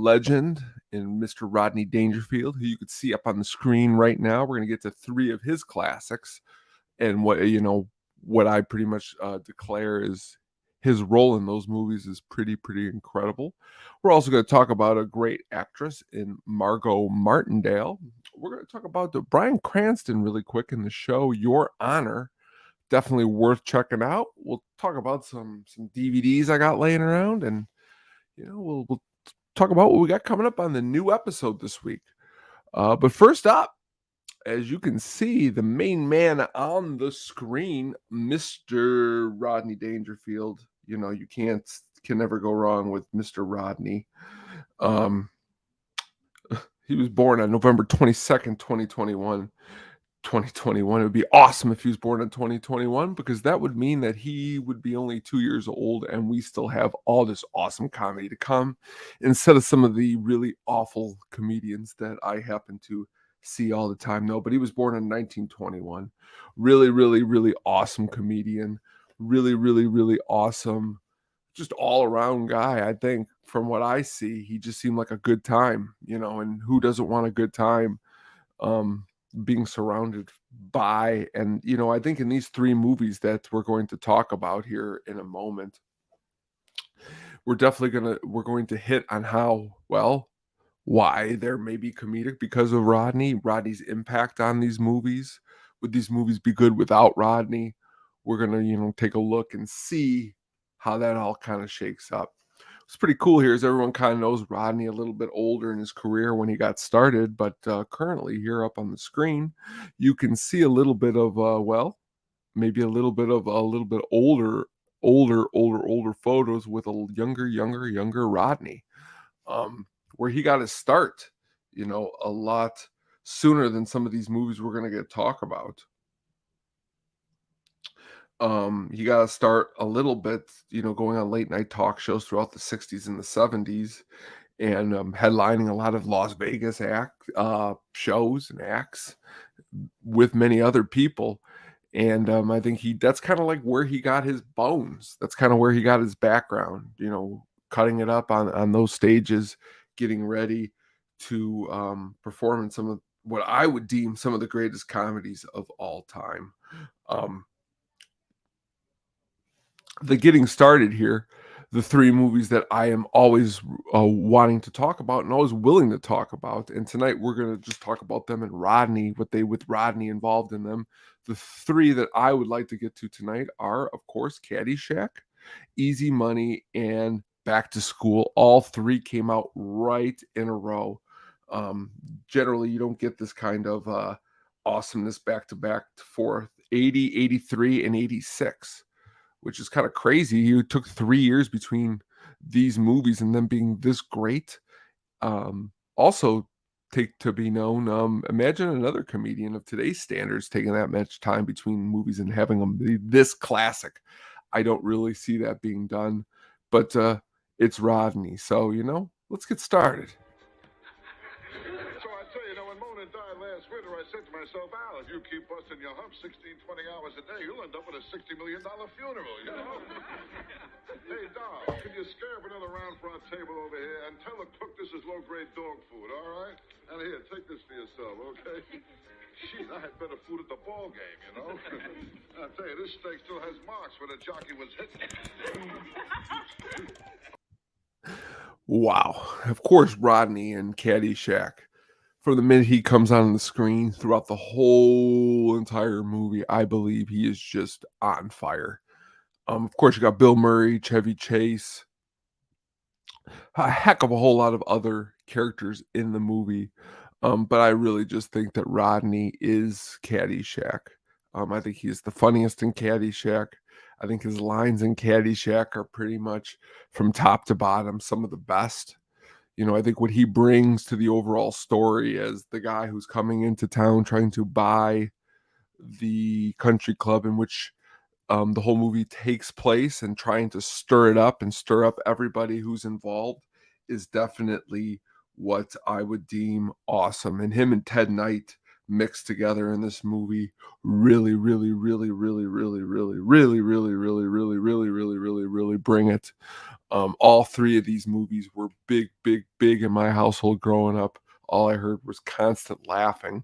legend in Mr. Rodney Dangerfield, who you could see up on the screen right now. We're going to get to 3 of his classics and what I pretty much declare is his role in those movies is pretty incredible. We're also going to talk about a great actress in Margot Martindale. We're going to talk about Bryan Cranston really quick in the show Your Honor. Definitely worth checking out. We'll talk about some DVDs I got laying around, and we'll talk about what we got coming up on the new episode this week. But first up, as you can see, the main man on the screen, Mr. Rodney Dangerfield. You can never go wrong with Mr. Rodney. He was born on November 22nd, 2021. It would be awesome if he was born in 2021, because that would mean that he would be only 2 years old and we still have all this awesome comedy to come, instead of some of the really awful comedians that I happen to see all the time. No, but he was born in 1921. Really awesome comedian. Really awesome, just all around guy. I think from what I see, he just seemed like a good time, and who doesn't want a good time being surrounded by. And I think in these 3 movies that we're going to talk about here in a moment, we're going to hit on why there may be comedic because of Rodney's impact on these movies. Would these movies be good without Rodney? We're gonna take a look and see how that all kind of shakes up. What's pretty cool here is everyone kind of knows Rodney a little bit older in his career when he got started, but currently here up on the screen, you can see a little bit of maybe a little bit older photos with a younger Rodney, where he got his start, a lot sooner than some of these movies we're going to talk about. He got to start a little bit, going on late night talk shows throughout the 60s and the 70s, and headlining a lot of Las Vegas shows and acts with many other people. And I think that's kind of like where he got his bones. That's kind of where he got his background, cutting it up on those stages, getting ready to perform in some of what I would deem some of the greatest comedies of all time. The getting started here, the 3 movies that I am always wanting to talk about and always willing to talk about. And tonight we're going to just talk about them and Rodney, with Rodney involved in them. The 3 that I would like to get to tonight are, of course, Caddyshack, Easy Money, and Back to School. All 3 came out right in a row. Generally, you don't get this kind of awesomeness back to back for 80, 83, and 86. Which is kind of crazy. It took 3 years between these movies and them being this great. Also, take to be known, imagine another comedian of today's standards taking that much time between movies and having them be this classic. I don't really see that being done, but it's Rodney. So, let's get started. Winter, I said to myself, Al, if you keep busting your hump 16, 20 hours a day, you'll end up with a $60 million funeral, Hey, Doc, can you scare up another round for our table over here and tell the cook this is low-grade dog food, all right? And here, take this for yourself, okay? Jeez, I had better food at the ball game, I'll tell you, this steak still has marks where the jockey was hitting. Wow. Of course, Rodney and Caddyshack. From the minute he comes on the screen throughout the whole entire movie, I believe he is just on fire. Of course, you got Bill Murray, Chevy Chase, a heck of a whole lot of other characters in the movie. But I really just think that Rodney is Caddyshack. I think he's the funniest in Caddyshack. I think his lines in Caddyshack are pretty much from top to bottom some of the best. I think what he brings to the overall story as the guy who's coming into town trying to buy the country club in which the whole movie takes place and trying to stir it up and stir up everybody who's involved is definitely what I would deem awesome. And him and Ted Knight mixed together in this movie really, really, really, really, really, really, really, really, really, really, really, really, really, really bring it. All three of these movies were big, big, big in my household growing up. All I heard was constant laughing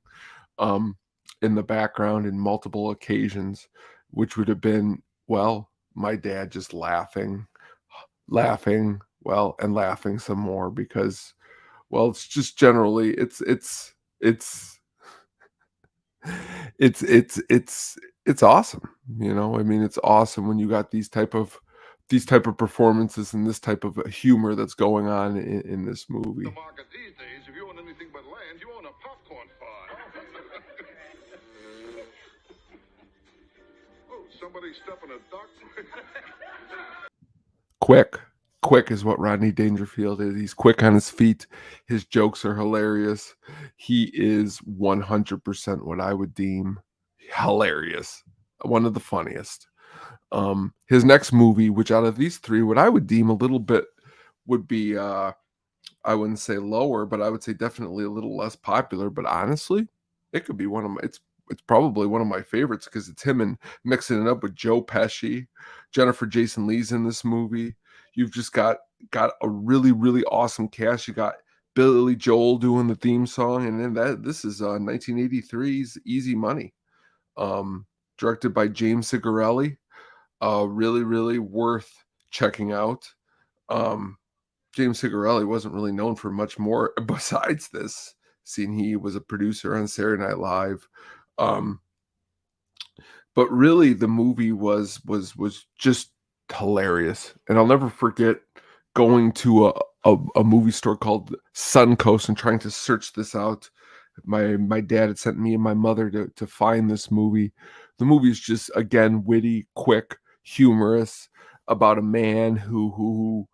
um, in the background in multiple occasions, which would have been, well, my dad just laughing, well, and laughing some more because, well, it's just generally it's it's awesome, you know? I mean, it's awesome when you got these type of performances and this type of humor that's going on in this The movie. market these days, if you own anything but land, you own a popcorn farm. Oh, somebody stepping a duck? Quick. Quick is what Rodney Dangerfield is. He's quick on his feet. His jokes are hilarious. He is 100% what I would deem hilarious. One of the funniest. His next movie, which out of these three, what I would deem a little bit would be I wouldn't say lower, but I would say definitely a little less popular. But honestly, it could be one of my it's probably one of my favorites because it's him and mixing it up with Joe Pesci, Jennifer Jason Leigh's in this movie. You've just got a really, really awesome cast. You got Billy Joel doing the theme song, and then this is 1983's Easy Money, directed by James Signorelli. Really, really worth checking out. Um, James Signorelli wasn't really known for much more besides this, seeing he was a producer on Saturday Night Live. Um, but really, the movie was just hilarious, and I'll never forget going to a movie store called Suncoast and trying to search this out. My dad had sent me and my mother to find this movie. The movie is just again witty, quick, humorous about a man who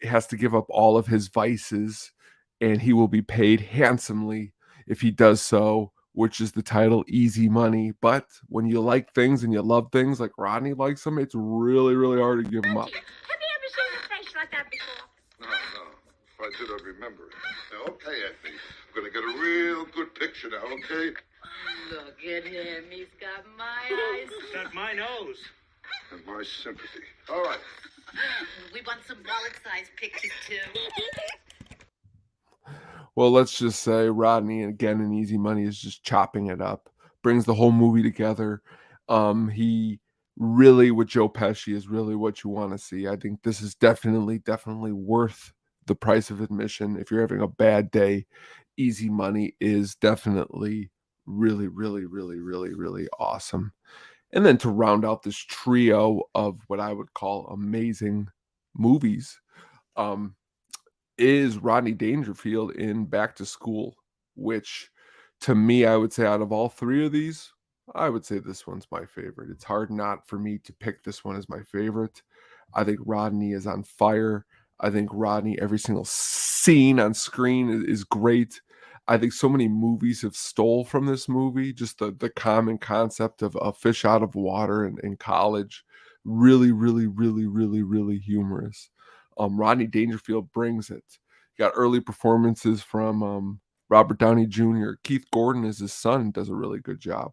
has to give up all of his vices, and he will be paid handsomely if he does so, which is the title Easy Money. But when you like things and you love things like Rodney likes them, it's really, really hard to give them up. Have you ever seen a face like that before? No, no. If I did, I'd remember it. Now, okay, Anthony. I'm going to get a real good picture now, okay? Look at him. He's got my eyes. Got my nose. And my sympathy. All right. We want some wallet-sized pictures, too. Well, let's just say Rodney, again, in Easy Money, is just chopping it up, brings the whole movie together. He really, with Joe Pesci, is really what you want to see. I think this is definitely worth the price of admission. If you're having a bad day, Easy Money is definitely really, really, really, really, really awesome. And then to round out this trio of what I would call amazing movies, is Rodney Dangerfield in Back to School, which to me, I would say out of all three of these, I would say this one's my favorite. It's hard not for me to pick this one as my favorite. I think Rodney is on fire. I think Rodney, every single scene on screen is great. I think so many movies have stole from this movie, just the common concept of a fish out of water in college. Really, really, really, really, really humorous. Rodney Dangerfield brings it. You got early performances from Robert Downey Jr. Keith Gordon as his son does a really good job.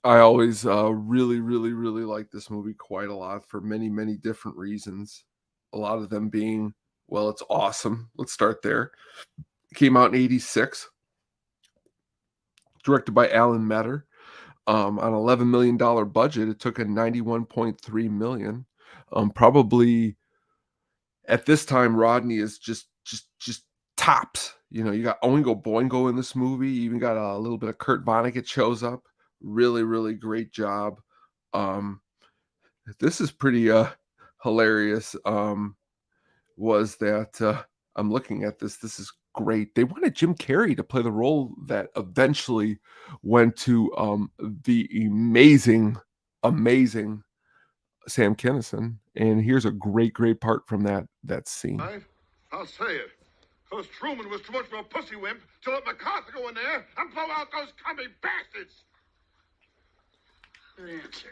I always really, really, really like this movie quite a lot for many, many different reasons. A lot of them being, well, it's awesome. Let's start there. It came out in '86, directed by Alan Metter. On an $11 million budget, it took a $91.3 million. Probably at this time, Rodney is just tops. You know, you got Oingo Boingo in this movie. You even got a little bit of Kurt Vonnegut shows up. Really, really great job. This is pretty hilarious. Was that I'm looking at this. This is great. They wanted Jim Carrey to play the role that eventually went to the amazing Sam Kinison. And here's a great part from that scene. Right? I'll say it. Because Truman was too much of a pussy wimp to let MacArthur go in there and blow out those commie bastards. Good answer.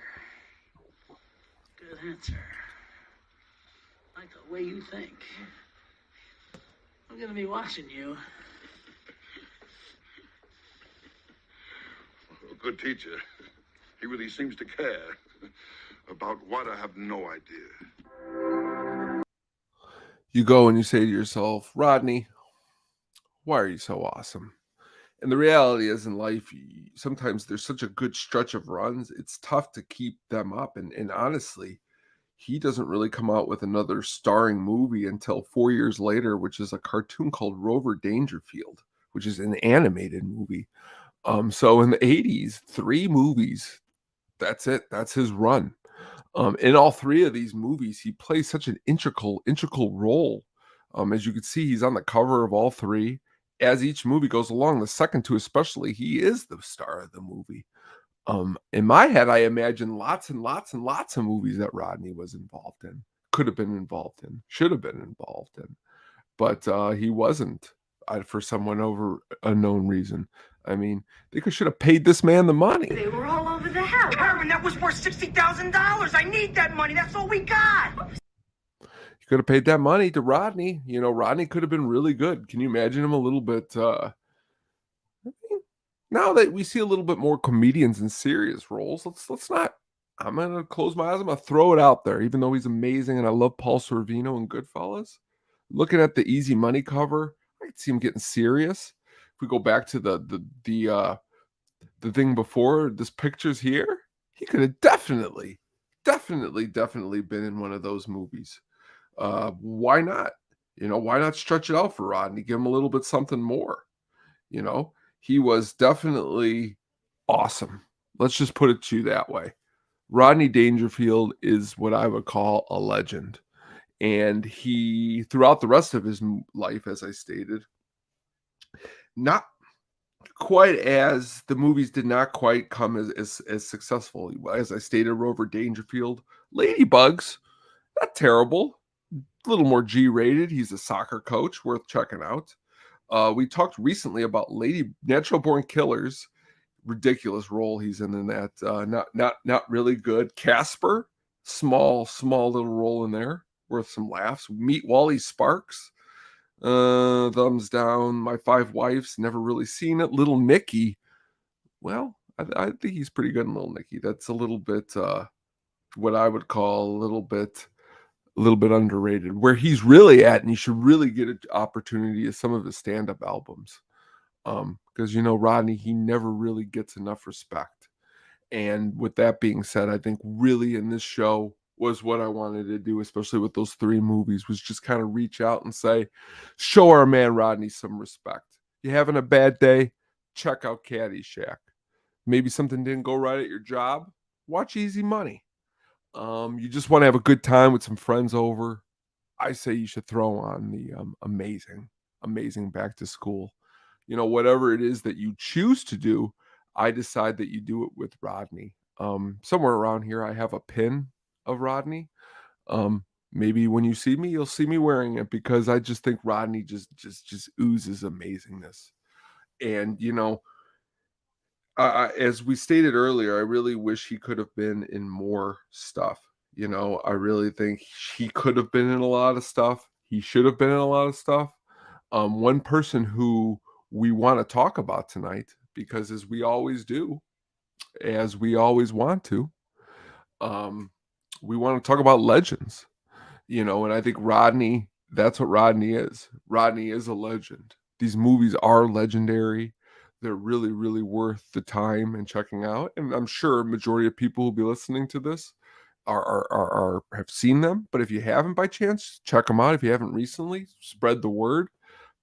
Good answer. Like the way you think. I'm gonna be watching you. good teacher. He really seems to care. About what, I have no idea. You go and you say to yourself, Rodney, why are you so awesome? And the reality is in life, sometimes there's such a good stretch of runs, it's tough to keep them up. And honestly, he doesn't really come out with another starring movie until 4 years later, which is a cartoon called Rover Dangerfield, which is an animated movie. So in the 80s, 3 movies, that's it. That's his run. In all 3 of these movies, he plays such an integral role. As you can see, he's on the cover of all 3. As each movie goes along, the second 2 especially, he is the star of the movie. In my head, I imagine lots and lots and lots of movies that Rodney was involved in, could have been involved in, should have been involved in, but he wasn't, for someone over unknown reason. I mean, they should have paid this man the money. They were all over the house. Carmen, that was worth $60,000. I need that money. That's all we got. You could have paid that money to Rodney. You know, Rodney could have been really good. Can you imagine him a little bit? Now that we see a little bit more comedians in serious roles, let's not. I'm gonna close my eyes. I'm gonna throw it out there, even though he's amazing, and I love Paul Sorvino and Goodfellas. Looking at the Easy Money cover, I could see him getting serious. If we go back to the thing before, this picture's here, he could have definitely been in one of those movies. Why not? You know, why not stretch it out for Rodney? Give him a little bit something more. You know, he was definitely awesome. Let's just put it to you that way. Rodney Dangerfield is what I would call a legend. And he, throughout the rest of his life, as I stated, not quite as the movies did not quite come as successful. As I stated, Rover Dangerfield, Ladybugs, not terrible, a little more G-rated. He's a soccer coach, worth checking out. We talked recently about Natural Born Killers, ridiculous role he's in that. Not really good. Casper, small little role in there, worth some laughs. Meet Wally Sparks, thumbs down. My Five Wives, never really seen it. Little Nicky, well, I think he's pretty good in Little Nicky. That's a little bit what I would call a little bit underrated. Where he's really at, and you should really get an opportunity, is some of his stand-up albums. Because you know, Rodney, he never really gets enough respect. And with that being said, I think really in this show was what I wanted to do, especially with those 3 movies, was just kind of reach out and say, show our man Rodney some respect. You having a bad day? Check out Caddyshack. Maybe something didn't go right at your job? Watch Easy Money. You just want to have a good time with some friends over? I say you should throw on the amazing Back to School. You know, whatever it is that you choose to do, I decide that you do it with Rodney. Somewhere around here, I have a pin of Rodney. Maybe when you see me, you'll see me wearing it, because I just think Rodney just oozes amazingness. And you know, as we stated earlier, I really wish he could have been in more stuff. You know, I really think he could have been in a lot of stuff. He should have been in a lot of stuff. One person who we want to talk about tonight, because as we always do, as we always want to, we want to talk about legends. You know, and I think Rodney, that's what Rodney is. Rodney is a legend. These movies are legendary. They're really, really worth the time and checking out. And I'm sure a majority of people who'll be listening to this have seen them. But if you haven't by chance, check them out. If you haven't recently, spread the word,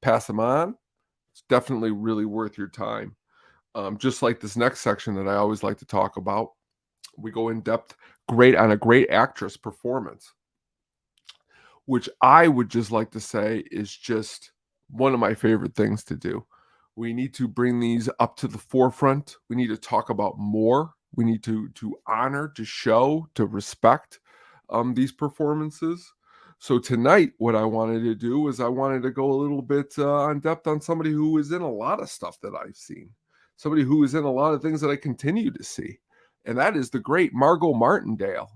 pass them on. It's definitely really worth your time. Just like this next section that I always like to talk about, we go in depth on a great actress performance, which I would just like to say is just one of my favorite things to do. We need to bring these up to the forefront. We need to talk about more. We need to honor, to show, to respect these performances. So tonight, what I wanted to do was I wanted to go a little bit on depth on somebody who is in a lot of stuff that I've seen. Somebody who is in a lot of things that I continue to see. And that is the great Margot Martindale.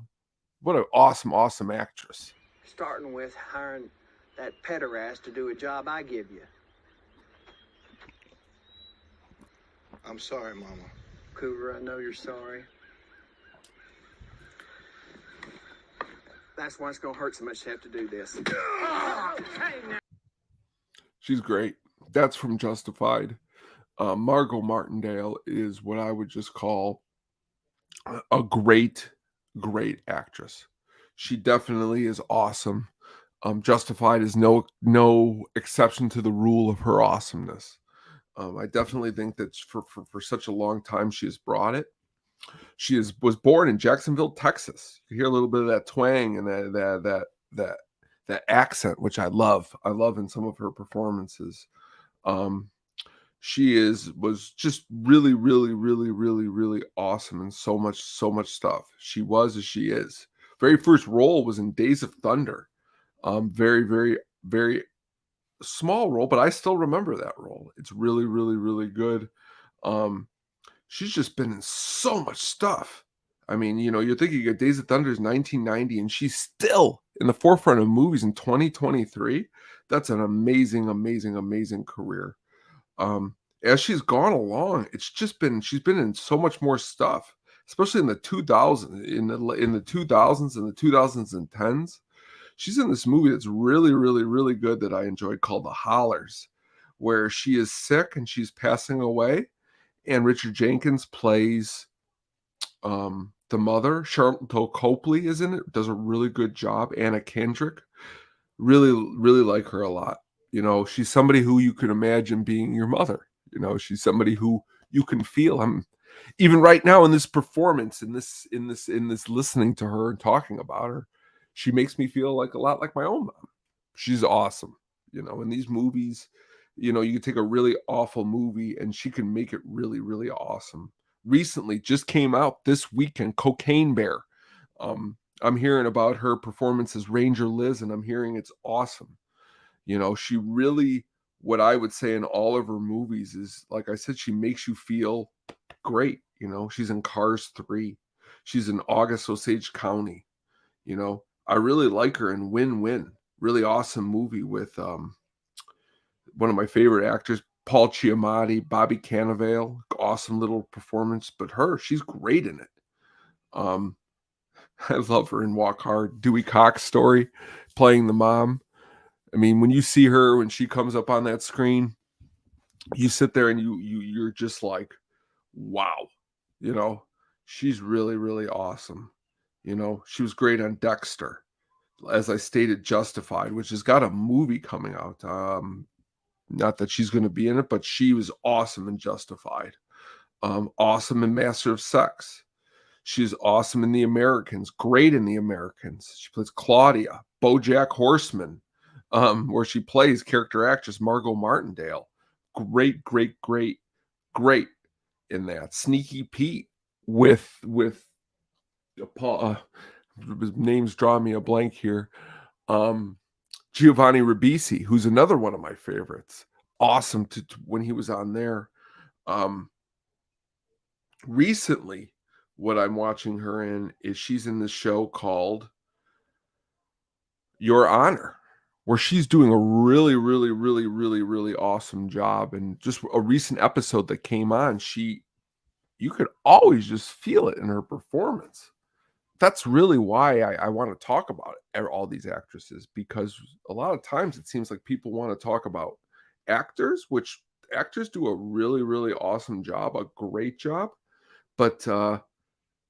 What an awesome actress. Starting with hiring that pederast to do a job I give you. I'm sorry, Mama. Cougar, I know you're sorry. That's why it's gonna hurt so much to have to do this. She's great. That's from Justified. Margot Martindale is what I would just call a great, great actress. She definitely is awesome. Justified is no exception to the rule of her awesomeness. I definitely think that for such a long time she has brought it. She was born in Jacksonville, Texas. You hear a little bit of that twang and that accent, which I love. I love in some of her performances. She was just really, really, really, really, really awesome in so much stuff. She was as she is. Very first role was in Days of Thunder. Very, very, very small role, but I still remember that role. It's really, really, really good. She's just been in so much stuff. I mean, you're thinking of Days of Thunder is 1990, and she's still in the forefront of movies in 2023. That's an amazing, amazing, amazing career. As she's gone along, she's been in so much more stuff, especially in the 2000s, in the 2000s and the 2010s. She's in this movie that's really, really, really good that I enjoyed called The Hollers, where she is sick and she's passing away, and Richard Jenkins plays the mother. Charlotte Copley is in it, does a really good job. Anna Kendrick, really, really like her a lot. She's somebody who you can imagine being your mother. She's somebody who you can feel. Even right now in this performance, in this listening to her and talking about her, she makes me feel like a lot like my own mom. She's awesome. In these movies, you can take a really awful movie and she can make it really, really awesome. Recently, just came out this weekend, Cocaine Bear. I'm hearing about her performance as Ranger Liz, and I'm hearing it's awesome. She really, what I would say in all of her movies is, like I said, she makes you feel great. She's in Cars 3. She's in August Osage County. I really like her in Win-Win. Really awesome movie with one of my favorite actors, Paul Giamatti, Bobby Cannavale. Awesome little performance, but she's great in it. I love her in Walk Hard. Dewey Cox Story, playing the mom. I mean, when you see her, when she comes up on that screen, you sit there and you're just like, wow. She's really, really awesome. She was great on Dexter. As I stated, Justified, which has got a movie coming out. Not that she's going to be in it, but she was awesome in Justified. Awesome in Master of Sex. She's awesome in The Americans. Great in The Americans. She plays Claudia. BoJack Horseman, where she plays character actress Margot Martindale. Great, great, great, great in that. Sneaky Pete with his name's drawing me a blank here. Giovanni Ribisi, who's another one of my favorites. Awesome to when he was on there. Recently, what I'm watching her in is she's in this show called Your Honor, where she's doing a really, really, really, really, really awesome job. And just a recent episode that came on, you could always just feel it in her performance. That's really why I want to talk about all these actresses, because a lot of times it seems like people want to talk about actors, which actors do a really, really awesome job, a great job. But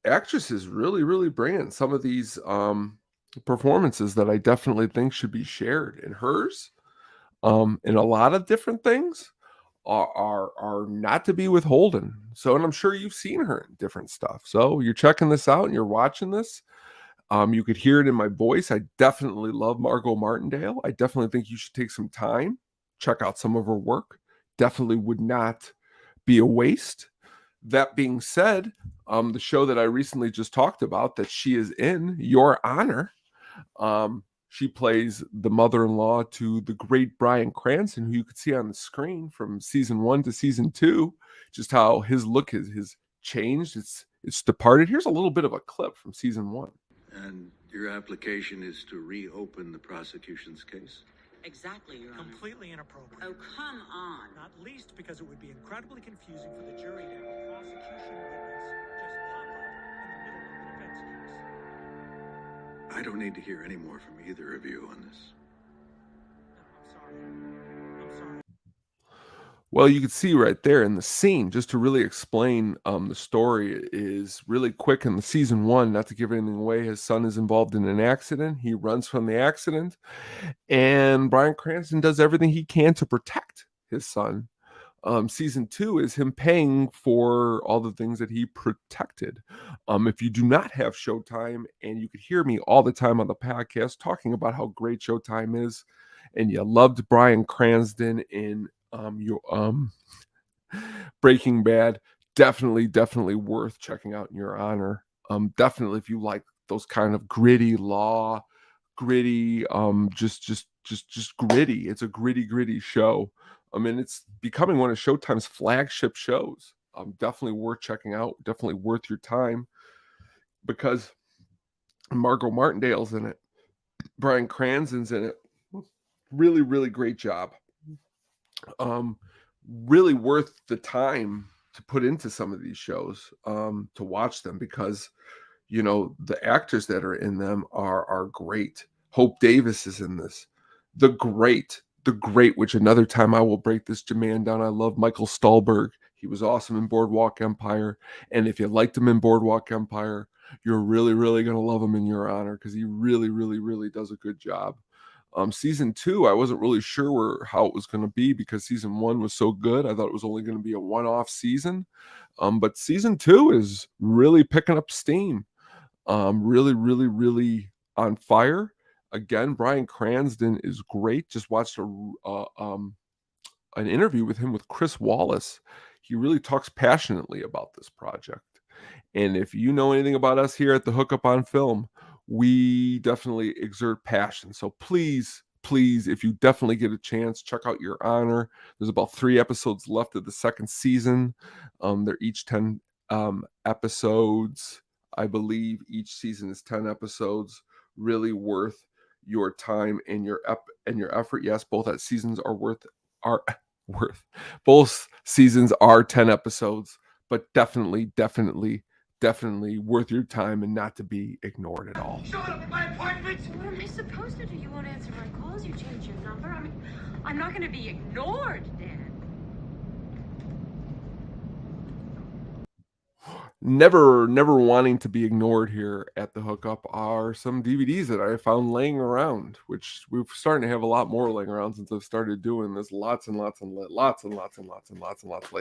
actresses really, really bring in some of these performances that I definitely think should be shared. And hers, in a lot of different things, are not to be withholden. So, and I'm sure you've seen her in different stuff. So you're checking this out and you're watching this. You could hear it in my voice. I definitely love Margot Martindale. I definitely think you should take some time, check out some of her work. Definitely would not be a waste. That being said, the show that I recently just talked about that she is in, Your Honor, she plays the mother-in-law to the great Bryan Cranston, who you could see on the screen from season 1 to season 2, just how his look has changed. It's departed. Here's a little bit of a clip from season 1. And your application is to reopen the prosecution's case? Exactly, Your Honor. Completely inappropriate. Oh, come on. Not least because it would be incredibly confusing for the jury to have a prosecution witness just pop up in the middle of the defense case. I don't need to hear any more from either of you on this. No, I'm sorry. I'm sorry. Well, you can see right there in the scene, just to really explain the story is really quick in the season 1, not to give anything away. His son is involved in an accident. He runs from the accident, and Bryan Cranston does everything he can to protect his son. Season 2 is him paying for all the things that he protected. If you do not have Showtime, and you could hear me all the time on the podcast talking about how great Showtime is, and you loved Bryan Cranston in your Breaking Bad, definitely worth checking out in Your Honor. Definitely if you like those kind of gritty, just gritty. It's a gritty show. I mean, it's becoming one of Showtime's flagship shows. Definitely worth checking out. Definitely worth your time because Margot Martindale's in it. Bryan Cranston's in it. Really great job. Really worth the time to put into some of these shows, to watch them because, you know, the actors that are in them are great. Hope Davis is in this. The great, which another time I will break this man down. I love Michael Stuhlbarg. He was awesome in Boardwalk Empire. And if you liked him in Boardwalk Empire, you're really going to love him in Your Honor because he really does a good job. Season 2, I wasn't really sure how it was going to be because season 1 was so good. I thought it was only going to be a one-off season. But season 2 is really picking up steam. Really on fire. Again, Bryan Cranston is great. Just watched an interview with him with Chris Wallace. He really talks passionately about this project. And if you know anything about us here at the Hookup on Film, we definitely exert passion. So please, if you definitely get a chance, check out Your Honor. There's about 3 episodes left of the second season. They're each 10 episodes. I believe each season is 10 episodes. Really worth your time and your effort. Yes, both seasons are worth. Both seasons are 10 episodes, but definitely worth your time and not to be ignored at all. Showing up at my apartment! What am I supposed to do? You won't answer my calls. You changed your number. I mean, I'm not going to be ignored, Dan. Never wanting to be ignored here at the Hookup are some DVDs that I found laying around, which we're starting to have a lot more laying around since I've started doing this. Lots and lots laid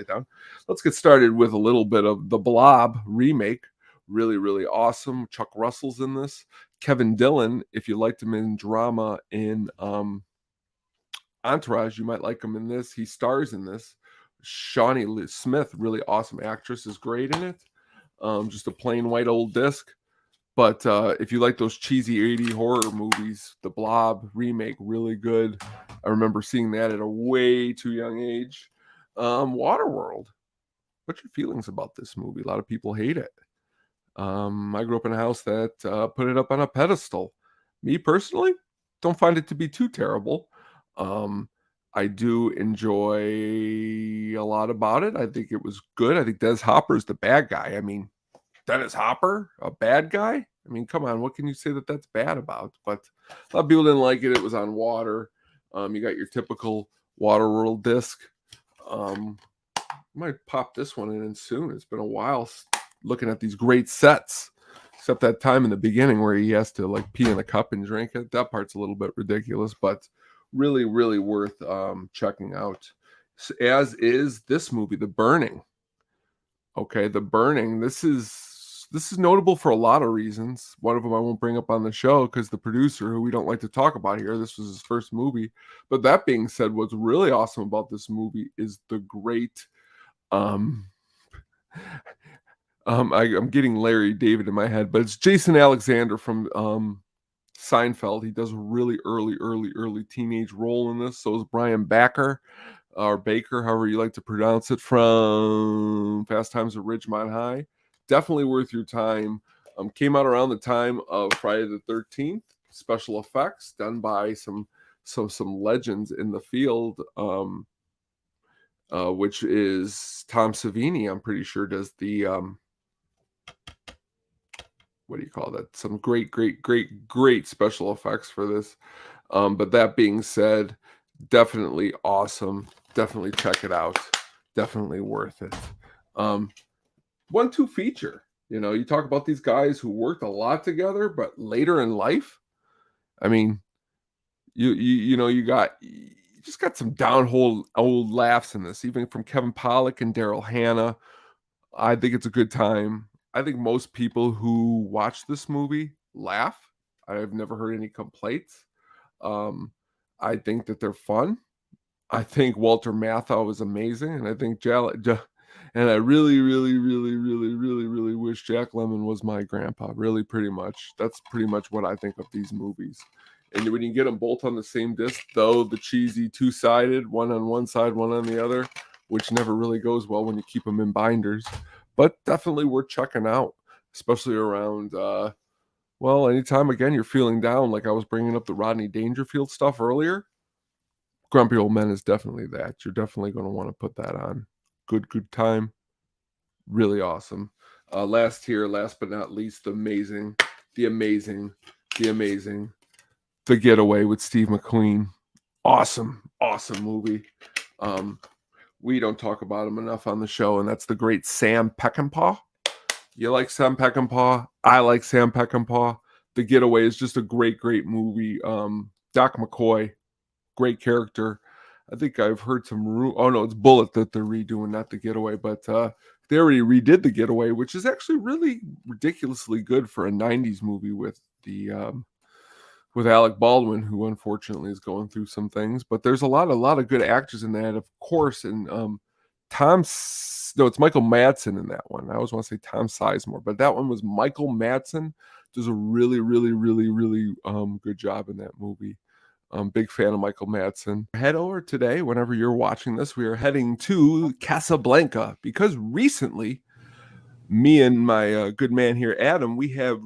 down. Let's get started with a little bit of the Blob remake. Really awesome. Chuck Russell's in this. Kevin Dillon, if you liked him in drama in Entourage, you might like him in this. He stars in this. Shawnee Smith, really awesome actress, is great in it. Just a plain white old disc. But if you like those cheesy 80 horror movies, the Blob remake, really good. I remember seeing that at a way too young age. Waterworld. What's your feelings about this movie? A lot of people hate it. I grew up in a house that put it up on a pedestal. Me personally, don't find it to be too terrible. I do enjoy a lot about it. I think it was good. I think Dennis Hopper's the bad guy. I mean, Dennis Hopper, a bad guy? I mean, come on. What can you say that's bad about? But a lot of people didn't like it. It was on water. You got your typical Waterworld disc. Might pop this one in soon. It's been a while looking at these great sets. Except that time in the beginning where he has to like pee in a cup and drink it. That part's a little bit ridiculous, but really worth checking out. As is this movie, The Burning. Okay, The Burning. This is notable for a lot of reasons. One of them I won't bring up on the show because the producer, who we don't like to talk about here, this was his first movie. But that being said, what's really awesome about this movie is the great I'm getting Larry David in my head, but it's Jason Alexander from Seinfeld. He does a really early teenage role in this. So is Brian Baker, or Baker, however you like to pronounce it, from Fast Times at Ridgemont High. Definitely worth your time. Came out around the time of Friday the 13th. Special effects done by some some legends in the field, which is Tom Savini. I'm pretty sure does the what do you call that? Some great special effects for this. But that being said, definitely awesome. Definitely check it out. Definitely worth it. 1-2 feature. You talk about these guys who worked a lot together, but later in life, I mean, you just got some downhole old laughs in this, even from Kevin Pollak and Daryl Hannah. I think it's a good time. I think most people who watch this movie laugh. I've never heard any complaints. I think that they're fun. I think Walter Matthau is amazing, and I think and I really, really, really, really, really, really wish Jack Lemmon was my grandpa. Really, pretty much. That's pretty much what I think of these movies. And when you get them both on the same disc, though, the cheesy two-sided, one on one side, one on the other, which never really goes well when you keep them in binders, but definitely worth checking out, especially around, anytime, again, you're feeling down, like I was bringing up the Rodney Dangerfield stuff earlier. Grumpy Old Men is definitely that. You're definitely going to want to put that on. Good time. Really awesome. Last but not least, the amazing The Getaway with Steve McQueen. Awesome movie. We don't talk about him enough on the show, and that's the great Sam Peckinpah. You like Sam Peckinpah? I like Sam Peckinpah. The Getaway is just a great movie. Doc McCoy, great character. I think I've heard some it's Bullet that they're redoing, not The Getaway, but they already redid The Getaway, which is actually really ridiculously good for a 90s movie with Alec Baldwin, who unfortunately is going through some things. But there's a lot of good actors in that, of course. And it's Michael Madsen in that one. I always want to say Tom Sizemore, but that one was Michael Madsen. Does a really, really, really, really good job in that movie. Big fan of Michael Madsen. Head over today, whenever you're watching this, we are heading to Casablanca because recently, me and my good man here, Adam, we had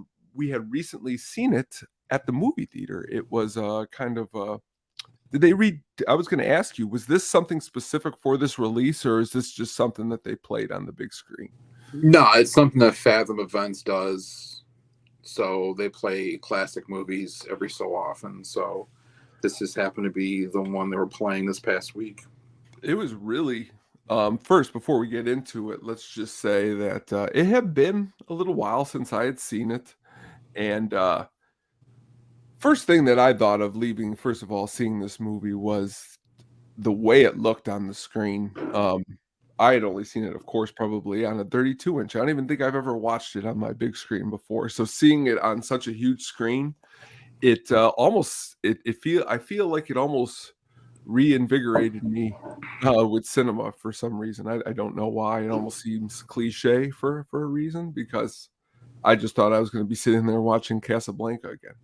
recently seen it at the movie theater. It was did they read? I was going to ask you, was this something specific for this release, or is this just something that they played on the big screen? No, it's something that Fathom Events does. So they play classic movies every so often. So this just happened to be the one they were playing this past week. It was really, first, before we get into it, let's just say that it had been a little while since I had seen it. And first thing that I thought of leaving, first of all, seeing this movie was the way it looked on the screen. I had only seen it, of course, probably on a 32-inch. I don't even think I've ever watched it on my big screen before. So seeing it on such a huge screen, I feel like it almost reinvigorated me with cinema for some reason. I don't know why. It almost seems cliche for a reason, because I just thought I was going to be sitting there watching Casablanca again.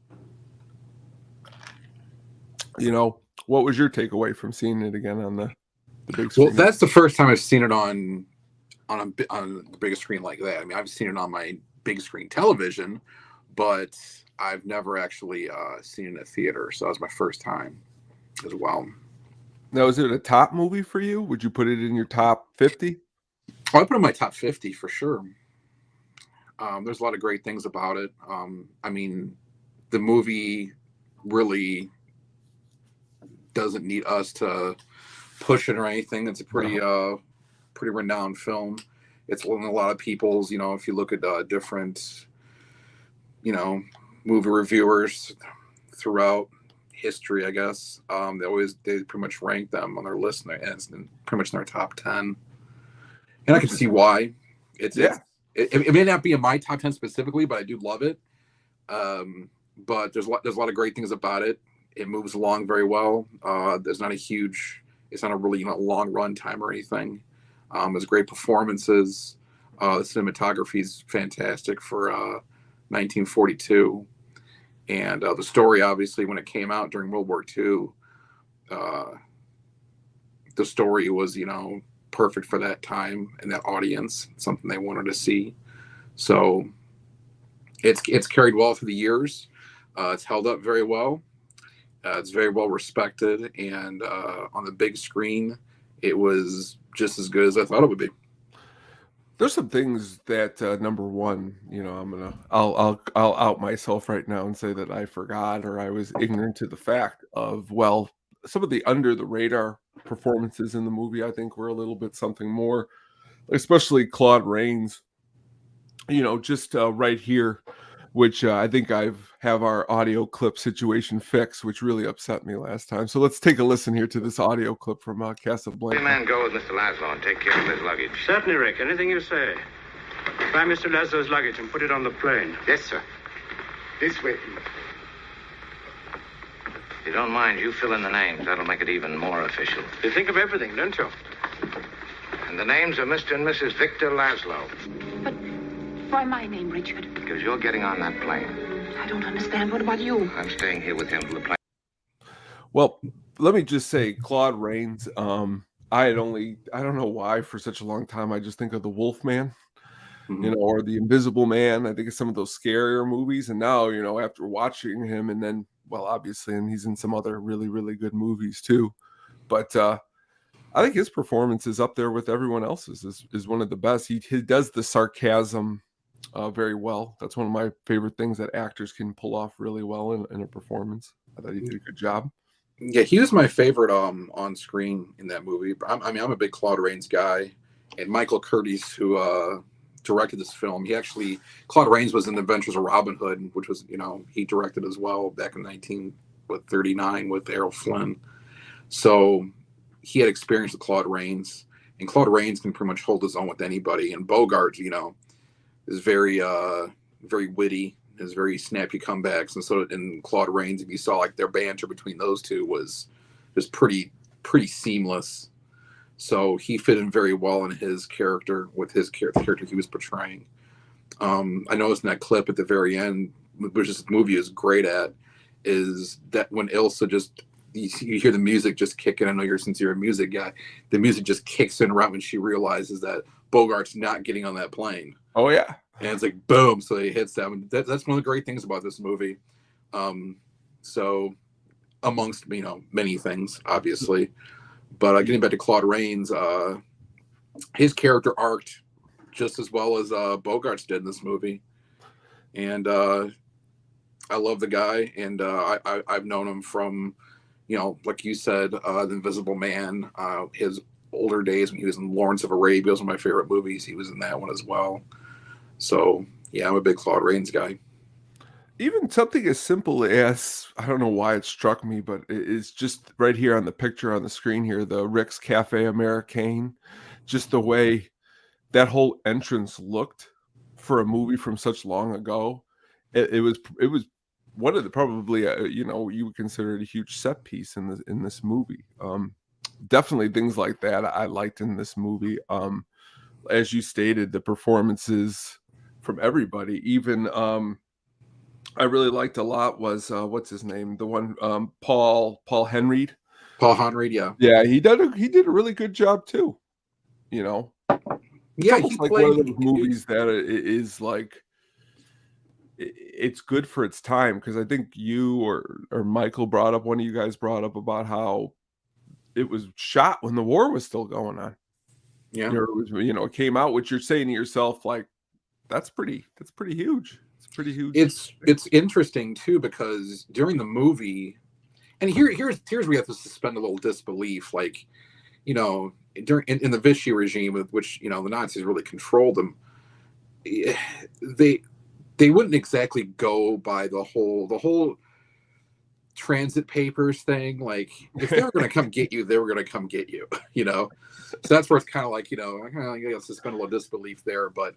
What was your takeaway from seeing it again on the big screen? Well, that's the first time I've seen it on the biggest screen like that. I mean, I've seen it on my big screen television, but I've never actually seen it in a theater. So that was my first time as well. Now, is it a top movie for you? Would you put it in your top 50? I put it in my top 50 for sure. There's a lot of great things about it. I mean, the movie really doesn't need us to push it or anything. It's a pretty renowned film. It's one of a lot of people's, if you look at different, movie reviewers throughout history, I guess, they pretty much rank them on their list, and it's pretty much in their top 10. And I can see why. It may not be in my top 10 specifically, but I do love it. But there's a lot of great things about it. It moves along very well. It's not a really long run time or anything. There's great performances. The cinematography is fantastic for 1942. And the story, obviously, when it came out during World War II, the story was, perfect for that time and that audience, something they wanted to see. So it's carried well through the years. It's held up very well. It's very well respected, and on the big screen, it was just as good as I thought it would be. There's some things that number one, I'll out myself right now and say that I forgot or I was ignorant to the fact of, well, some of the under the radar performances in the movie I think were a little bit something more, especially Claude Rains, just right here, which I think have our audio clip situation fixed, which really upset me last time. So let's take a listen here to this audio clip from Casablanca. Man, go with Mr. Laszlo and take care of his luggage. Certainly, Rick. Anything you say. Find Mr. Laszlo's luggage and put it on the plane. Yes, sir. This way. If you don't mind, you fill in the names. That'll make it even more official. You think of everything, don't you? And the names are Mr. and Mrs. Victor Laszlo. But why my name, Richard? Because you're getting on that plane. I don't understand. What about you? I'm staying here with him till the plane. Well, let me just say, Claude Rains, I don't know why for such a long time, I just think of the Wolfman, or the Invisible Man. I think of some of those scarier movies. And now, after watching him and then, well, obviously, and he's in some other really, really good movies too. But I think his performance is up there with everyone else's, is one of the best. He does the sarcasm very well. That's one of my favorite things that actors can pull off really well in a performance. I thought he did a good job. Yeah, he was my favorite on screen in that movie. I'm a big Claude Rains guy, and Michael Curtiz, who directed this film, Claude Rains was in The Adventures of Robin Hood, which was, he directed as well back in 1939 with Errol Flynn. So he had experience with Claude Rains, and Claude Rains can pretty much hold his own with anybody. And Bogart, is very very witty, has very snappy comebacks, and so in Claude Rains, if you saw like their banter between those two was just pretty seamless. So he fit in very well in his character with his character he was portraying. I noticed in that clip at the very end, which this movie is great at, is that when Ilsa just you hear the music just kicking. I know since you're a music guy, the music just kicks in right when she realizes that Bogart's not getting on that plane. Oh yeah, and it's like boom, so he hits them. That's one of the great things about this movie. So amongst many things, obviously, but getting back to Claude Rains, his character arced just as well as Bogart's did in this movie, and I love the guy, and I've known him from, like you said, The Invisible Man, his older days when he was in Lawrence of Arabia, was one of my favorite movies. He was in that one as well. So yeah, I'm a big Claude Rains guy. Even something as simple as, I don't know why it struck me, but it's just right here on the picture on the screen here, the Rick's Cafe Americaine, just the way that whole entrance looked for a movie from such long ago. It was one of the probably you would consider it a huge set piece in this movie. Definitely things like that I liked in this movie. As you stated, the performances from everybody, even I really liked a lot was what's his name, the one Paul Henreid. Paul Henreid, yeah. Yeah, he did a really good job too. Yeah, it's like one of those movies that it is like, it's good for its time, because I think you or Michael one of you guys brought up about how it was shot when the war was still going on. Yeah, it came out, which you're saying to yourself, like, that's pretty huge. It's pretty huge. It's interesting too, because during the movie, and here's where we have to suspend a little disbelief, like, during in the Vichy regime, with which the Nazis really controlled them, they wouldn't exactly go by the whole transit papers thing. Like, if they were going to come get you, they were going to come get you. So that's where it's kind of like, you got to suspend a little disbelief there. But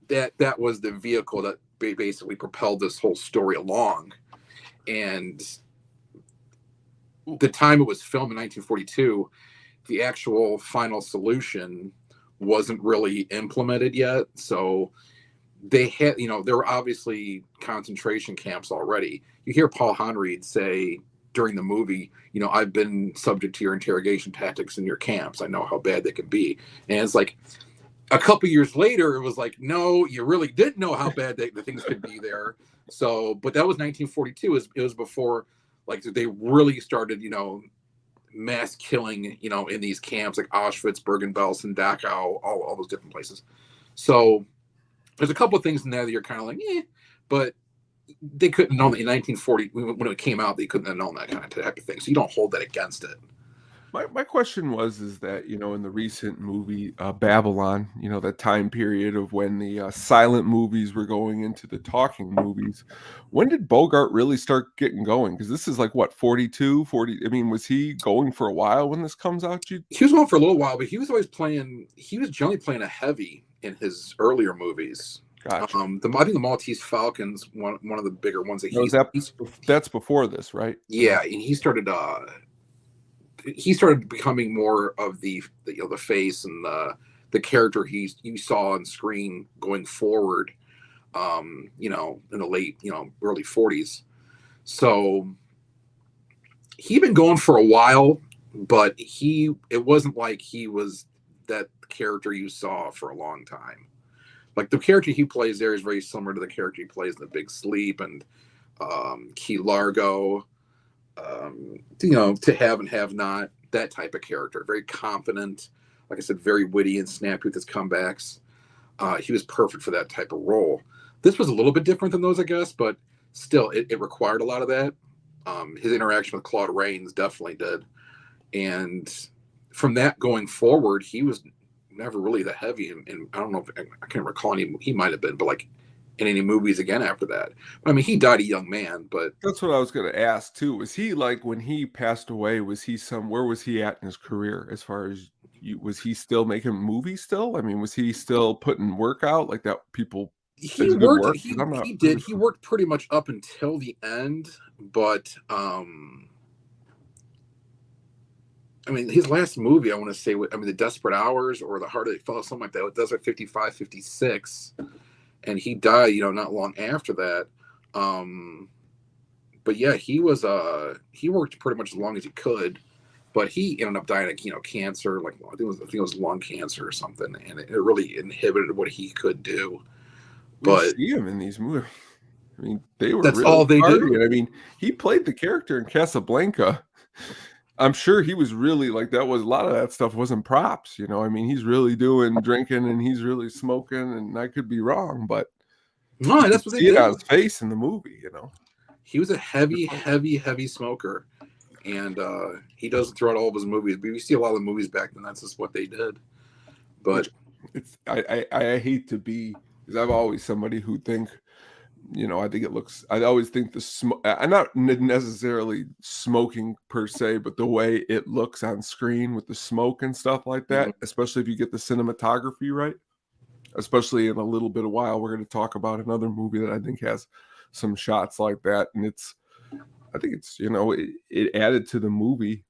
that was the vehicle that basically propelled this whole story along. And the time it was filmed in 1942, the actual final solution wasn't really implemented yet. So they had, there were obviously concentration camps already. You hear Paul Henreid say during the movie, I've been subject to your interrogation tactics in your camps. I know how bad they can be. And it's like, a couple years later, it was like, no, you really didn't know how bad the things could be there. So, but that was 1942. It was before Like they really started, mass killing, in these camps like Auschwitz, Bergen-Belsen, Dachau, all those different places. So there's a couple of things in there that you're kind of like, but they couldn't have known that in 1940 when it came out. They couldn't have known that kind of type of thing. So you don't hold that against it. My question is that, in the recent movie Babylon, that time period of when the silent movies were going into the talking movies, when did Bogart really start getting going? Because this is like what, 42, 40? I mean, was he going for a while when this comes out? He was going for a little while, but he was generally playing a heavy in his earlier movies. Gotcha. I think the Maltese Falcon's one of the bigger ones that that's before this, right? Yeah, and he started becoming more of the face and the character you saw on screen going forward, in the late, early 40s. So he'd been going for a while, but it wasn't like he was that character you saw for a long time. Like the character he plays there is very similar to the character he plays in The Big Sleep and Key Largo. To Have and Have Not, that type of character. Very confident, like I said, very witty and snappy with his comebacks. He was perfect for that type of role. This was a little bit different than those, I guess, but still, it required a lot of that. His interaction with Claude Rains definitely did. And from that going forward, he was never really the heavy. And I don't know if I can't recall any, he might have been, but like in any movies again after that. I mean, he died a young man, but that's what I was going to ask too. Was he like, when he passed away, where was he at in his career as far as was he still making movies still? I mean, was he still putting work out like that? People, he worked, he did. He worked pretty much up until the end, but I mean, his last movie, I want to say, The Desperate Hours or The Heart of the Fellow, something like that. It does like 55, 56. And he died, not long after that. But yeah, he worked pretty much as long as he could, but he ended up dying of, cancer. Like I think it was lung cancer or something, and it really inhibited what he could do. But see him in these movies. I mean, that's really all they do. I mean, he played the character in Casablanca. I'm sure he was really like, a lot of that stuff wasn't props, I mean, he's really doing drinking and he's really smoking, and I could be wrong, but no, that's what they see it on his face in the movie, He was a heavy smoker, and he does it throughout all of his movies. But we see a lot of the movies back then. That's just what they did. But I hate to be, because I'm always somebody who think, I always think I'm not necessarily smoking per se, but the way it looks on screen with the smoke and stuff like that, especially if you get the cinematography right, especially in a little bit of while, we're going to talk about another movie that I think has some shots like that. And I think it's, it added to the movie.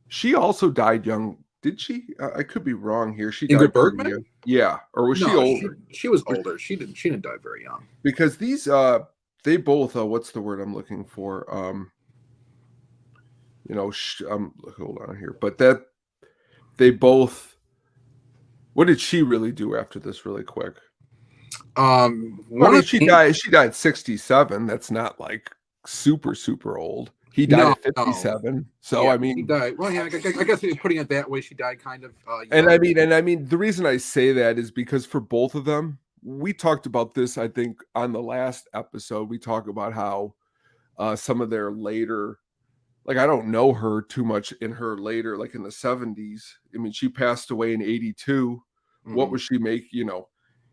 She also died young. Did she? I could be wrong here. She Ingrid died Bergman? Yeah. Or was she older? She was older. She didn't die very young. Because these, they both, what's the word I'm looking for? Hold on here. But they both, what did she really do after this really quick? She died 67. That's not like super, super old. He died at 57. No. So yeah, I mean, he died. Well, yeah, I guess putting it that way, she died kind of. And I mean, the reason I say that is because for both of them, we talked about this. I think on the last episode, we talked about how some of their later, like I don't know her too much in her later, like in the 70s. I mean, she passed away in 82. Mm-hmm. What was she make?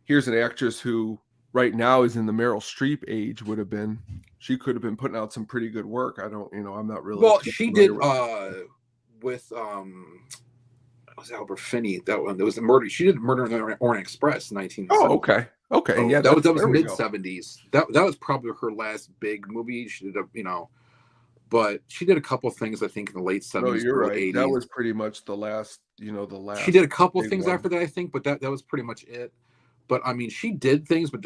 Here's an actress who right now is in the Meryl Streep age, would have been. She could have been putting out some pretty good work. I don't, I'm not really. Well, she did with was Albert Finney. That one, there was a murder. She did Murder on the Orient Express, 1970. Oh, okay. So yeah, that was mid 70s. That was probably her last big movie. She did but she did a couple things, I think, in the late 70s. No, you're right. 80s. That was pretty much the last. She did a couple things after that, I think, but that was pretty much it. But I mean, she did things, but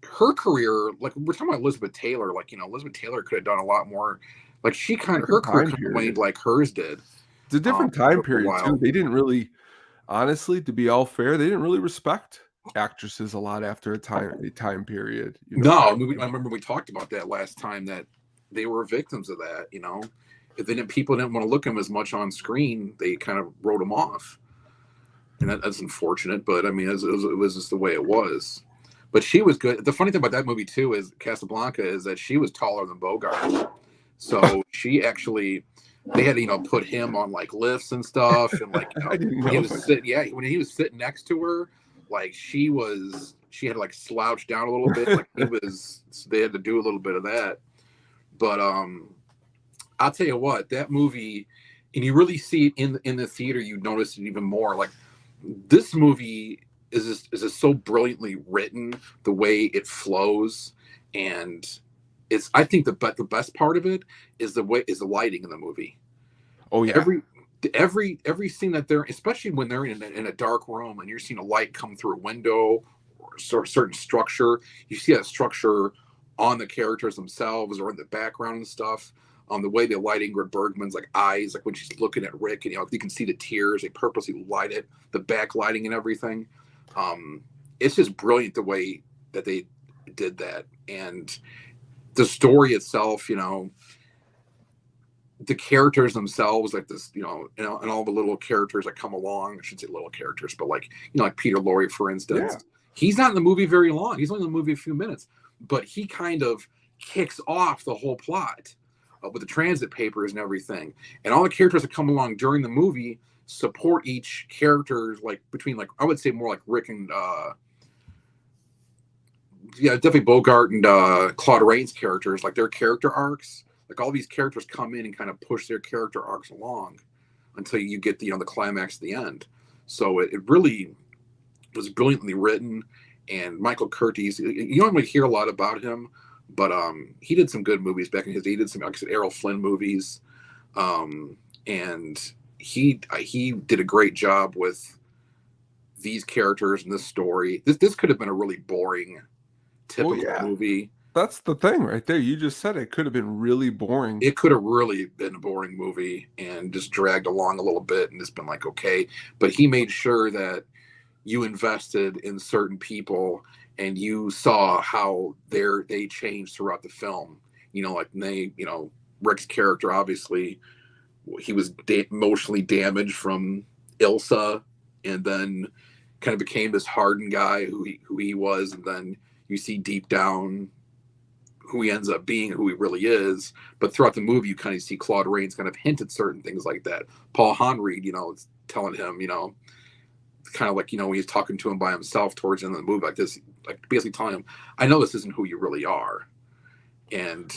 her career, like we're talking about Elizabeth Taylor, like Elizabeth Taylor could have done a lot more. Like her career kind of waned like hers did. It's a different time period too. They didn't really, honestly, to be all fair, they didn't really respect actresses a lot after a time period. No, I remember we talked about that last time, that they were victims of that. If people didn't want to look at him as much on screen, they kind of wrote him off, and that's unfortunate. But I mean, it was just the way it was. But she was good. The funny thing about that movie too is Casablanca is that she was taller than Bogart, so she actually they had to put him on like lifts and stuff, and like I didn't when he know was sitting, when he was sitting next to her, like she had to like slouch down a little bit, like they had to do a little bit of that. But I'll tell you what, that movie, and you really see it in the theater, you notice it even more. Like this movie is just so brilliantly written, the way it flows, and I think the best part of it is the lighting in the movie. Oh yeah. Every scene that they're, especially when they're in a dark room and you're seeing a light come through a window or a certain structure, you see that structure on the characters themselves or in the background and stuff. The way they light Ingrid Bergman's like eyes, like when she's looking at Rick, and you can see the tears, they purposely light it, the backlighting and everything. It's just brilliant the way that they did that, and the story itself, the characters themselves, like this, and all the little characters that come along. I shouldn't say little characters, but like like Peter Lorre, for instance. Yeah. He's not in the movie very long. He's only in the movie a few minutes, but he kind of kicks off the whole plot with the transit papers and everything. And all the characters that come along during the movie support each character, like between, like, I would say more like Rick and definitely Bogart and Claude Rains characters, like their character arcs. Like all these characters come in and kind of push their character arcs along until you get the climax at the end. So it really was brilliantly written. And Michael Curtiz, you don't really hear a lot about him, but he did some good movies back in his day. He did some, like I said, Errol Flynn movies, and he did a great job with these characters and this story. This could have been a really boring, typical movie. That's the thing right there. You just said it could have been really boring. It could have really been a boring movie and just dragged along a little bit and just been like, okay. But he made sure that you invested in certain people and you saw how they changed throughout the film. Like Rick's character, obviously, he was emotionally damaged from Ilsa, and then kind of became this hardened guy who he was, and then you see deep down who he ends up being, who he really is. But throughout the movie, you kind of see Claude Rains kind of hint at certain things like that. Paul Henreid, is telling him, kind of like, when he's talking to him by himself towards the end of the movie, like this, like basically telling him, I know this isn't who you really are. And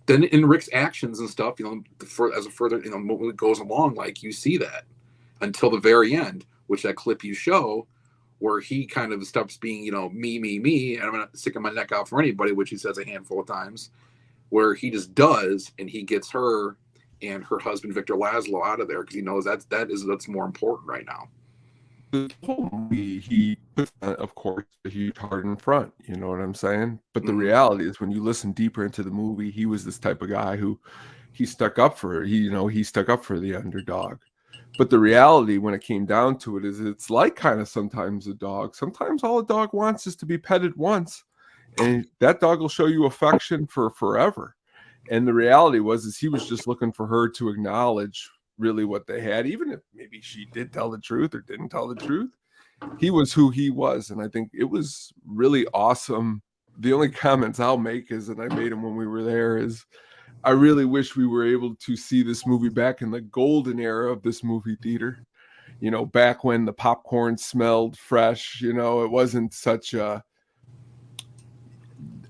then in Rick's actions and stuff, as a further, movie goes along, like you see that until the very end, which that clip you show, where he kind of stops being, me, and I'm not sticking my neck out for anybody, which he says a handful of times, where he just does, and he gets her and her husband, Victor Laszlo, out of there because he knows that's more important right now. The whole movie, he puts, of course, a huge heart in front, you know what I'm saying? But the reality is, when you listen deeper into the movie, he was this type of guy who he stuck up for the underdog. But the reality, when it came down to it, is it's like kind of sometimes a dog. Sometimes all a dog wants is to be petted once, and that dog will show you affection for forever. And the reality is he was just looking for her to acknowledge really what they had, even if maybe she did tell the truth or didn't tell the truth. He was who he was, and I think it was really awesome. The only comments I'll make is, and I made them when we were there, is I really wish we were able to see this movie back in the golden era of this movie theater. Back when the popcorn smelled fresh, it wasn't such a...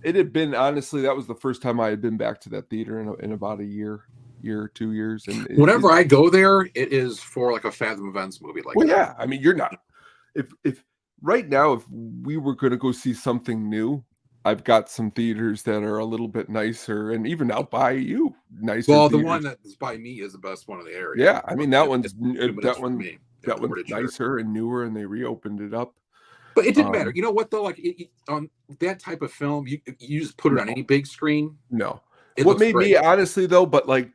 It had been, honestly, that was the first time I had been back to that theater in about a year or 2 years. And whenever I go there, it is for like a Fathom Events movie. Like, well, yeah, I mean, you're not... If right now, if we were going to go see something new, I've got some theaters that are a little bit nicer, and even out by you, nicer. Well, theaters. The one that's by me is the best one in the area. Yeah, I mean that one's nicer and newer, and they reopened it up. But it didn't matter. You know what though? Like on that type of film, you just put it on any big screen. No, what made me honestly though, but like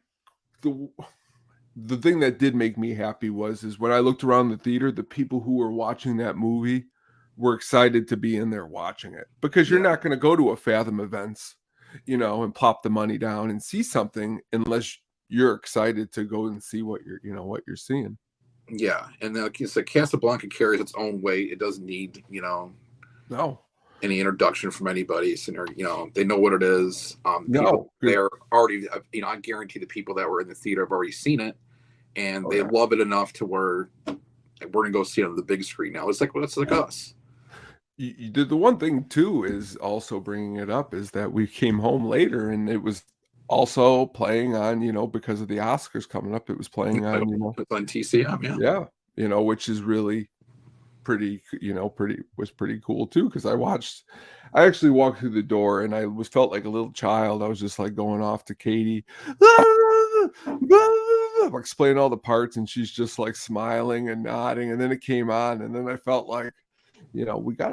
the thing that did make me happy is when I looked around the theater, the people who were watching that movie were excited to be in there watching it, because you're not going to go to a Fathom Events and plop the money down and see something unless you're excited to go and see what you're seeing. Yeah, and like you said, Casablanca carries its own weight. It doesn't need, No. any introduction from anybody. So, they know what it is. They're already, I guarantee the people that were in the theater have already seen it, and they love it enough to where we're gonna go see it on the big screen now. It's like us. You did the one thing too is also bringing it up is that we came home later and it was also playing on, because of the Oscars coming up, it was playing on, it's on TCM, yeah, which is really pretty cool too, because I actually walked through the door and I felt like a little child. I was just like going off to Katie, explaining all the parts, and she's just like smiling and nodding, and then it came on, and then I felt like, I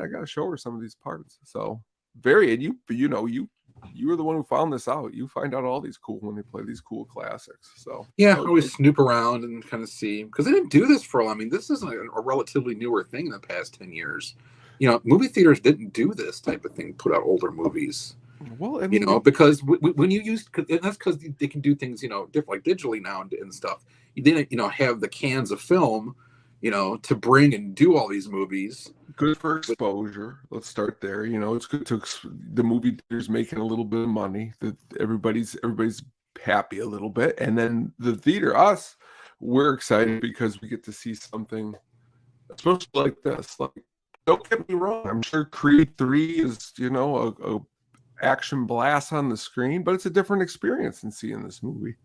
gotta show her some of these parts. So and you were the one who found this out. You find out all these cool when they play these cool classics. So yeah, I always snoop around and kind of see, because they didn't do this for I mean, this is a relatively newer thing in the past 10 years. Movie theaters didn't do this type of thing, put out older movies. Well, I mean, because when you use, and that's because they can do things, different, like digitally now and stuff. You didn't, have the cans of film, to bring and do all these movies. Good for exposure. Let's start there. It's good to the movie theaters making a little bit of money. That everybody's happy a little bit, and then the theater, we're excited because we get to see something, especially like this. Like, don't get me wrong. I'm sure Creed 3 is, a action blast on the screen, but it's a different experience than seeing this movie.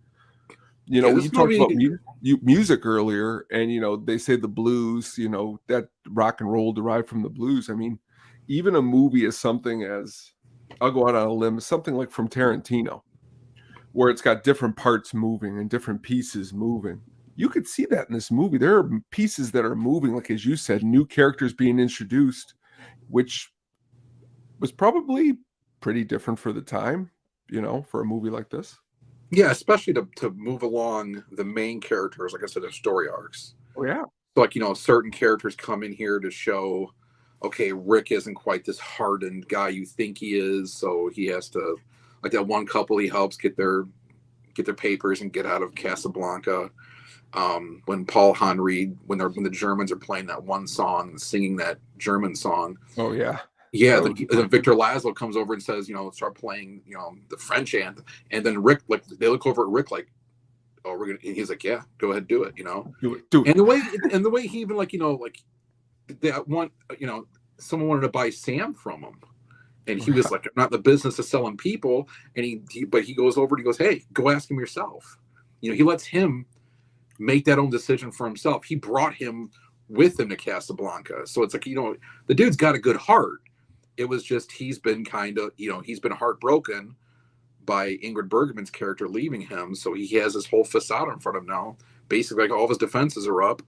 You talked about music earlier, and they say the blues, that rock and roll derived from the blues. I mean, even a movie is something as, I'll go out on a limb, something like from Tarantino, where it's got different parts moving and different pieces moving. You could see that in this movie. There are pieces that are moving, like as you said, new characters being introduced, which was probably pretty different for the time, for a movie like this. Yeah, especially to move along the main characters, like I said, their story arcs. Oh, yeah. So, like, certain characters come in here to show, okay, Rick isn't quite this hardened guy you think he is, so he has to, like that one couple he helps get their papers and get out of Casablanca. When Paul Henry, when the Germans are playing that one song and singing that German song. Oh, yeah. Yeah, then Victor Laszlo comes over and says, start playing, the French anthem. And then Rick, like, they look over at Rick like, oh, we're gonna. He's like, yeah, go ahead, do it, Do it. And the way he even, like, like that one, someone wanted to buy Sam from him, and he was like, I'm not in the business of selling people. And but he goes over and he goes, hey, go ask him yourself. He lets him make that own decision for himself. He brought him with him to Casablanca, so it's like, the dude's got a good heart. It was just he's been he's been heartbroken by Ingrid Bergman's character leaving him, so he has this whole facade in front of him now. Basically, like, all of his defenses are up,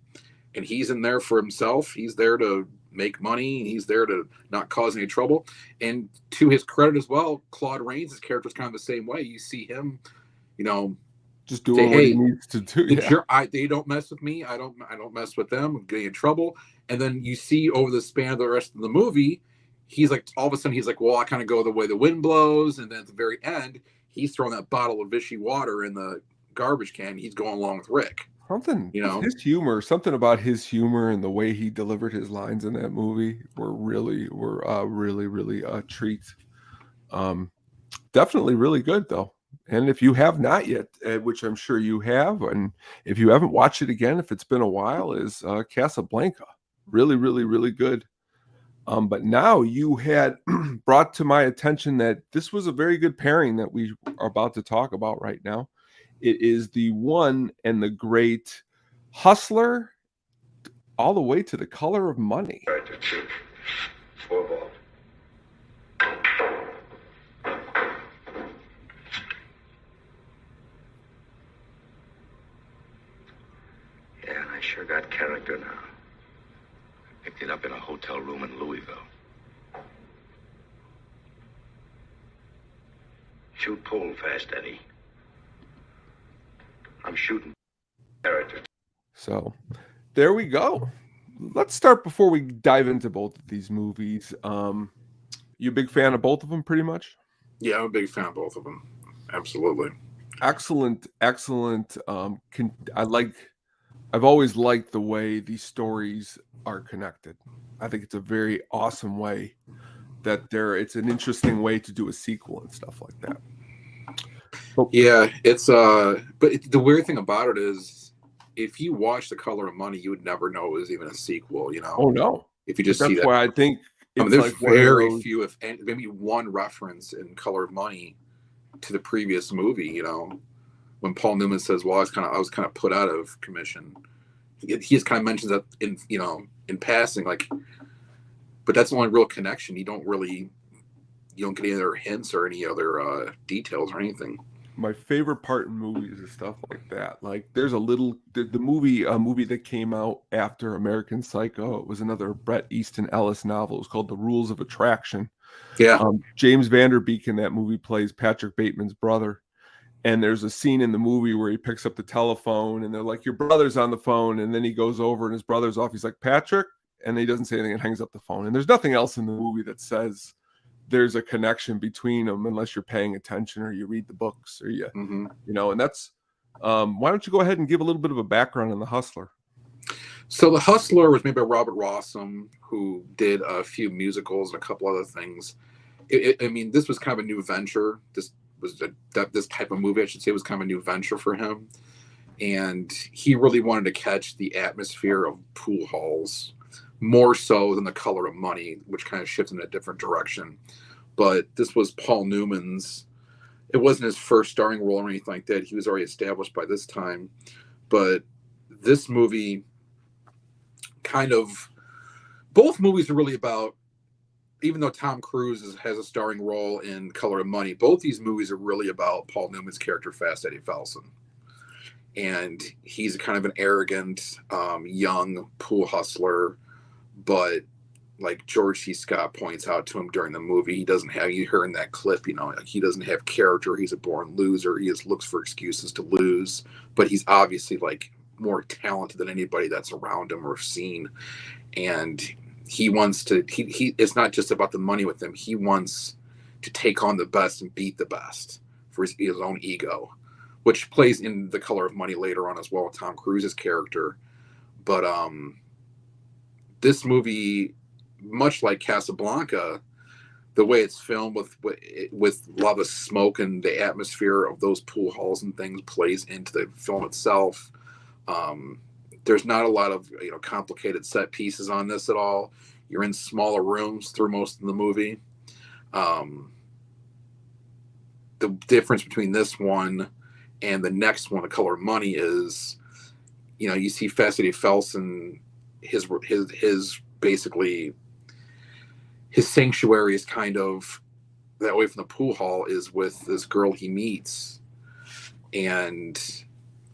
and he's in there for himself. He's there to make money. He's there to not cause any trouble. And to his credit as well, Claude Rains' character is kind of the same way. You see him, just doing what he needs to do. They don't mess with me. I don't mess with them. I'm getting in trouble. And then you see over the span of the rest of the movie, he's like, all of a sudden he's like, well, I kind of go the way the wind blows. And then at the very end, he's throwing that bottle of Vichy water in the garbage can. He's going along with Rick. Something, his humor, something about his humor and the way he delivered his lines in that movie were really a treat. Definitely really good though. And if you have not yet, which I'm sure you have, and if you haven't watched it again, if it's been a while, is Casablanca. Really, really, really good. But now you had brought to my attention that this was a very good pairing that we are about to talk about right now. It is the one and the great Hustler all the way to The Color of Money. Yeah, and I sure got character now. Picked it up in a hotel room in Louisville. Shoot pool fast, Eddie. I'm shooting character. So, there we go. Let's start before we dive into both of these movies. You a big fan of both of them, pretty much? Yeah, I'm a big fan of both of them. Absolutely. Excellent. I've always liked the way these stories are connected. I think it's a very awesome way it's an interesting way to do a sequel and stuff like that. But Yeah, the weird thing about it is, if you watch The Color of Money, you would never know it was even a sequel. oh no. If you But just see that's that. why I think I mean, it's there's like one of very those. few, if any, maybe one reference in Color of Money to the previous movie. When Paul Newman says, "Well, I was kind of put out of commission." He just kind of mentions that in passing, like, but that's the only real connection. You don't get any other hints or any other details or anything. My favorite part in movies is stuff like that. Like there's a movie that came out after American Psycho. It was another Bret Easton Ellis novel. It was called The Rules of Attraction. Yeah. James Van Der Beek in that movie plays Patrick Bateman's brother. And there's a scene in the movie where he picks up the telephone and they're like, your brother's on the phone. And then he goes over and his brother's off. He's like, Patrick? And he doesn't say anything and hangs up the phone. And there's nothing else in the movie that says there's a connection between them unless you're paying attention or you read the books or and that's why don't you go ahead and give a little bit of a background on The Hustler? So The Hustler was made by Robert Rossum, who did a few musicals and a couple other things. I mean, this was kind of a new venture. This type of movie, I should say, was kind of a new venture for him. And he really wanted to catch the atmosphere of pool halls more so than The Color of Money, which kind of shifted in a different direction. But this was Paul Newman's. It wasn't his first starring role or anything like that. He was already established by this time. But this movie both movies are really about, even though Tom Cruise has a starring role in Color of Money, both these movies are really about Paul Newman's character, Fast Eddie Felsen. And he's kind of an arrogant, young pool hustler. But like George C. Scott points out to him during the movie, he doesn't have, you hear in that clip, he doesn't have character. He's a born loser. He just looks for excuses to lose. But he's obviously like more talented than anybody that's around him or seen. And he wants to, it's not just about the money with him. He wants to take on the best and beat the best for his own ego, which plays in The Color of Money later on as well with Tom Cruise's character. But this movie, much like Casablanca, the way it's filmed with a lot of smoke and the atmosphere of those pool halls and things plays into the film itself. There's not a lot of complicated set pieces on this at all. You're in smaller rooms through most of the movie. The difference between this one and the next one, The Color of Money, is you see Fast Eddie Felsen, his basically his sanctuary is kind of that way from the pool hall is with this girl he meets and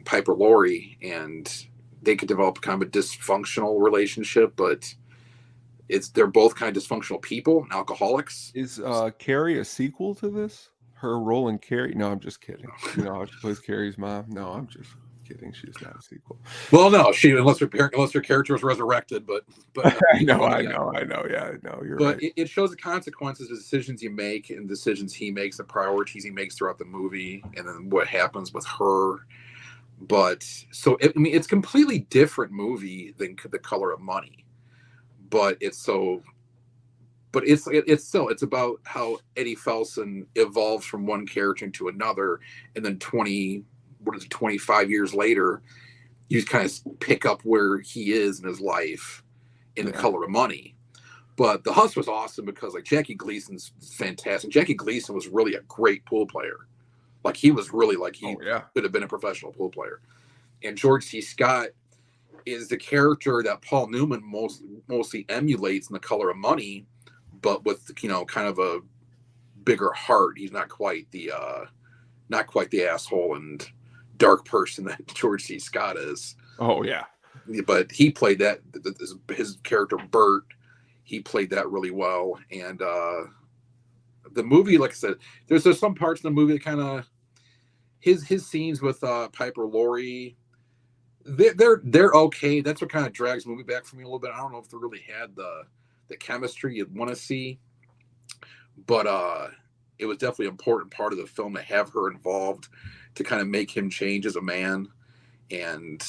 Piper Laurie, and they could develop kind of a dysfunctional relationship, but they're both kind of dysfunctional people, alcoholics. Is Carrie a sequel to this? Her role in Carrie? No, I'm just kidding. You know how she plays Carrie's mom? No, I'm just kidding. She's not a sequel. Well, no, unless her character was resurrected, but I know. Yeah, no, you're right. But it shows the consequences of decisions you make and decisions he makes, the priorities he makes throughout the movie, and then what happens with her. But so it's a completely different movie than The Color of Money, but it's still about how Eddie Felsen evolves from one character to another, and then 25 years later, you just kind of pick up where he is in his life in The Color of Money. But The Hustler was awesome because like Jackie Gleason's fantastic. Jackie Gleason was really a great pool player. Like he was really could have been a professional pool player. And George C. Scott is the character that Paul Newman mostly emulates in The Color of Money, but with kind of a bigger heart. He's not quite the asshole and dark person that George C. Scott is. Oh yeah. But he played that, his character Bert, he played that really well. And the movie, like I said, there's some parts in the movie that kind of his scenes with Piper Laurie, they're okay. That's what kind of drags the movie back for me a little bit. I don't know if they really had the chemistry you'd want to see, but it was definitely an important part of the film to have her involved to kind of make him change as a man. And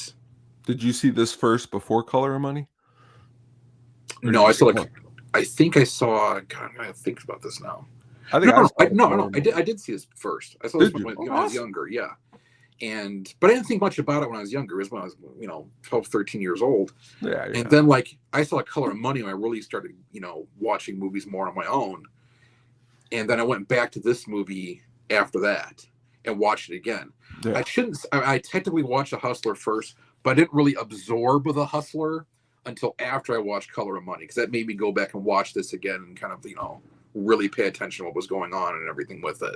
did you see this first before Color of Money? No, I saw I think I saw. God, I gotta think about this now. I think I did see this first. I saw this when I was younger. Yeah, but I didn't think much about it when I was younger. It was when I was 12, 13 years old. Yeah. And then like I saw Color of Money when I really started watching movies more on my own. And then I went back to this movie after that and watched it again. Yeah. I technically watched The Hustler first, but I didn't really absorb The Hustler until after I watched Color of Money, because that made me go back and watch this again and kind of, really pay attention to what was going on and everything with it.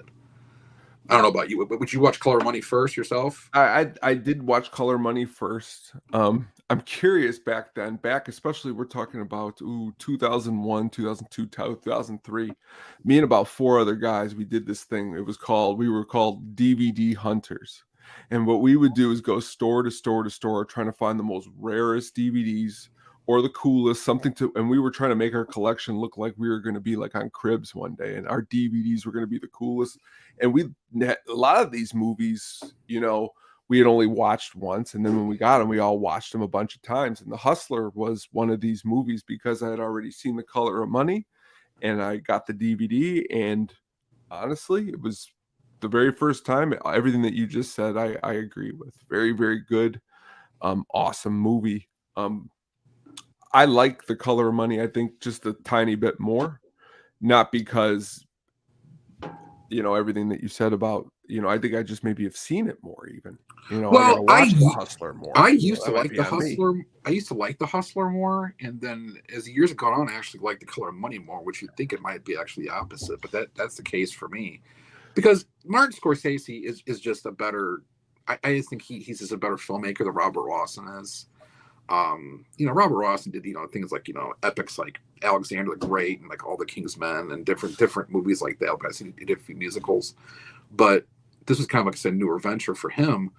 I don't know about you, but would you watch Color of Money first yourself? I did watch Color of Money first. I'm curious back especially we're talking about 2001, 2002, 2003. Me and about 4 other guys, we did this thing. We were called DVD hunters. And what we would do is go store to store to store, trying to find the most rarest DVDs or the coolest, and we were trying to make our collection look like we were going to be like on Cribs one day, and our DVDs were going to be the coolest. And a lot of these movies, we had only watched once, and then when we got them, we all watched them a bunch of times. And The Hustler was one of these movies because I had already seen The Color of Money, and I got the DVD, and honestly, it was the very first time. Everything that you just said, I agree with. Very, very good, awesome movie. I like The Color of Money, I think, just a tiny bit more. Not because, everything that you said about, I think I just maybe have seen it more even. Well, I watched The Hustler more. I used to like The Hustler. I used to like The Hustler more. And then as the years have gone on, I actually like The Color of Money more, which you'd think it might be actually the opposite. But that's the case for me. Because Martin Scorsese is just a better, I just think he's just a better filmmaker than Robert Lawson is. Robert Lawson did, things like, epics like Alexander the Great and like All the King's Men and different movies like that. I've seen he did a few musicals, but this was kind of like I said, newer venture for him.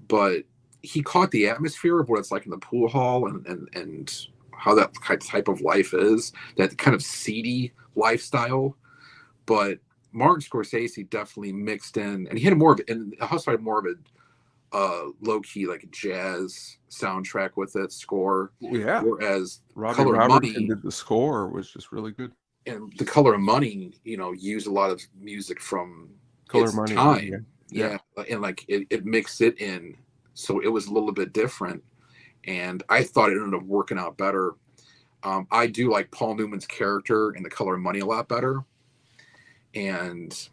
But he caught the atmosphere of what it's like in the pool hall and how that type of life is, that kind of seedy lifestyle. But Martin Scorsese definitely mixed in, and he had more of it, and Hustler had more of a low-key like jazz soundtrack with it, score. Yeah. Whereas Color of Money did the score was just really good. And The Color of Money, used a lot of music from Color its of Money time. Yeah. And like it mixed it in, so it was a little bit different. And I thought it ended up working out better. I do like Paul Newman's character in The Color of Money a lot better. And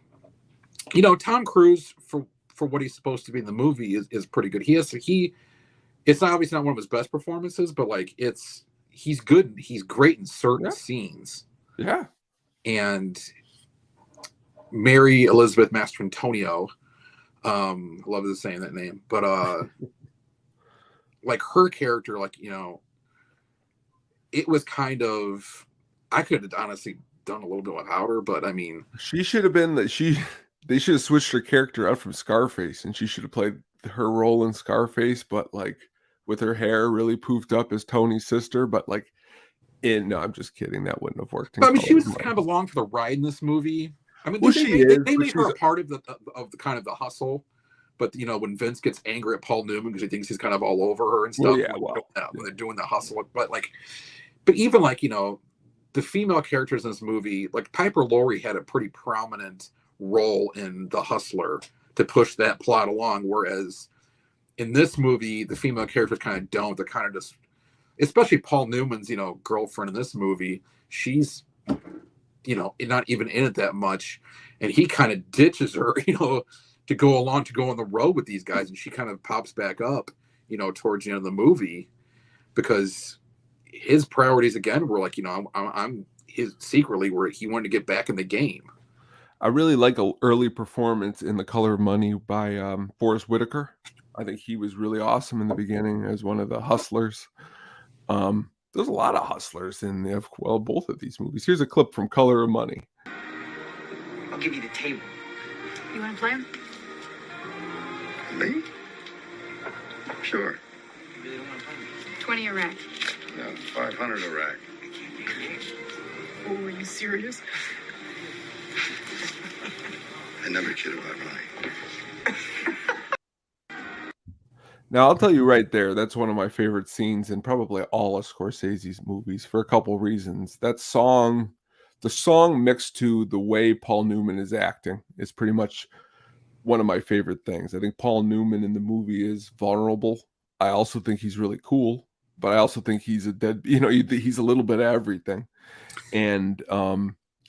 Tom Cruise for what he's supposed to be in the movie is pretty good. It's obviously not one of his best performances, but like he's good. He's great in certain scenes. Yeah. And Mary Elizabeth Mastrantonio, I love saying that name, but like her character, like, it was kind of, I could have honestly done a little bit without her, but I mean, she should have been they should have switched her character out from Scarface, and she should have played her role in Scarface, but like with her hair really poofed up as Tony's sister. But like, no, I'm just kidding. That wouldn't have worked. But I mean, she was kind of along for the ride in this movie. I mean, they made her a part of the kind of the hustle. But when Vince gets angry at Paul Newman because he thinks he's kind of all over her and stuff, when they're doing the hustle, but even like the female characters in this movie, like Piper Laurie had a pretty prominent role in The Hustler to push that plot along, whereas in this movie the female characters kind of don't. They're kind of just, especially Paul Newman's girlfriend in this movie, she's not even in it that much, and he kind of ditches her to go on the road with these guys, and she kind of pops back up towards the end of the movie because his priorities again were like I'm his secretly where he wanted to get back in the game. I really like an early performance in The Color of Money by Forrest Whitaker. I think he was really awesome in the beginning as one of the hustlers. There's a lot of hustlers in both of these movies. Here's a clip from Color of Money. I'll give you the table. You want to play? Me? Sure. You really don't want to play me? 20 a rack. No, 500 a rack. Oh, are you serious? I never kid about Ronnie. Now, I'll tell you right there, that's one of my favorite scenes in probably all of Scorsese's movies for a couple reasons. That song, the song mixed to the way Paul Newman is acting is pretty much one of my favorite things. I think Paul Newman in the movie is vulnerable. I also think he's really cool, but I also think he's he's a little bit of everything. And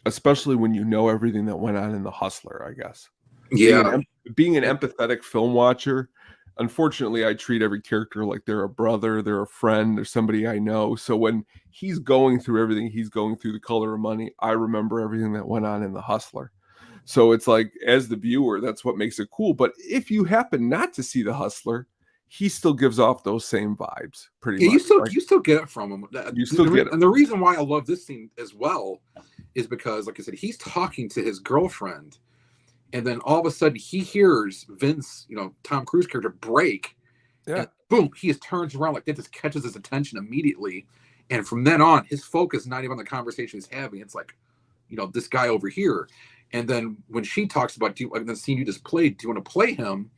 especially when you know everything that went on in The Hustler, I guess. Yeah. Being an empathetic film watcher, unfortunately, I treat every character like they're a brother, they're a friend, they're somebody I know. So when he's going through everything, he's going through The Color of Money, I remember everything that went on in The Hustler. So it's like, as the viewer, that's what makes it cool. But if you happen not to see The Hustler, he still gives off those same vibes, pretty much. You still get it from him. You still get it. And the reason why I love this scene as well is because, like I said, he's talking to his girlfriend, and then all of a sudden he hears Vince, Tom Cruise character, break. Yeah. And boom, he just turns around like that, just catches his attention immediately. And from then on, his focus is not even on the conversation he's having. It's like, this guy over here. And then when she talks about, the scene you just played, do you want to play him?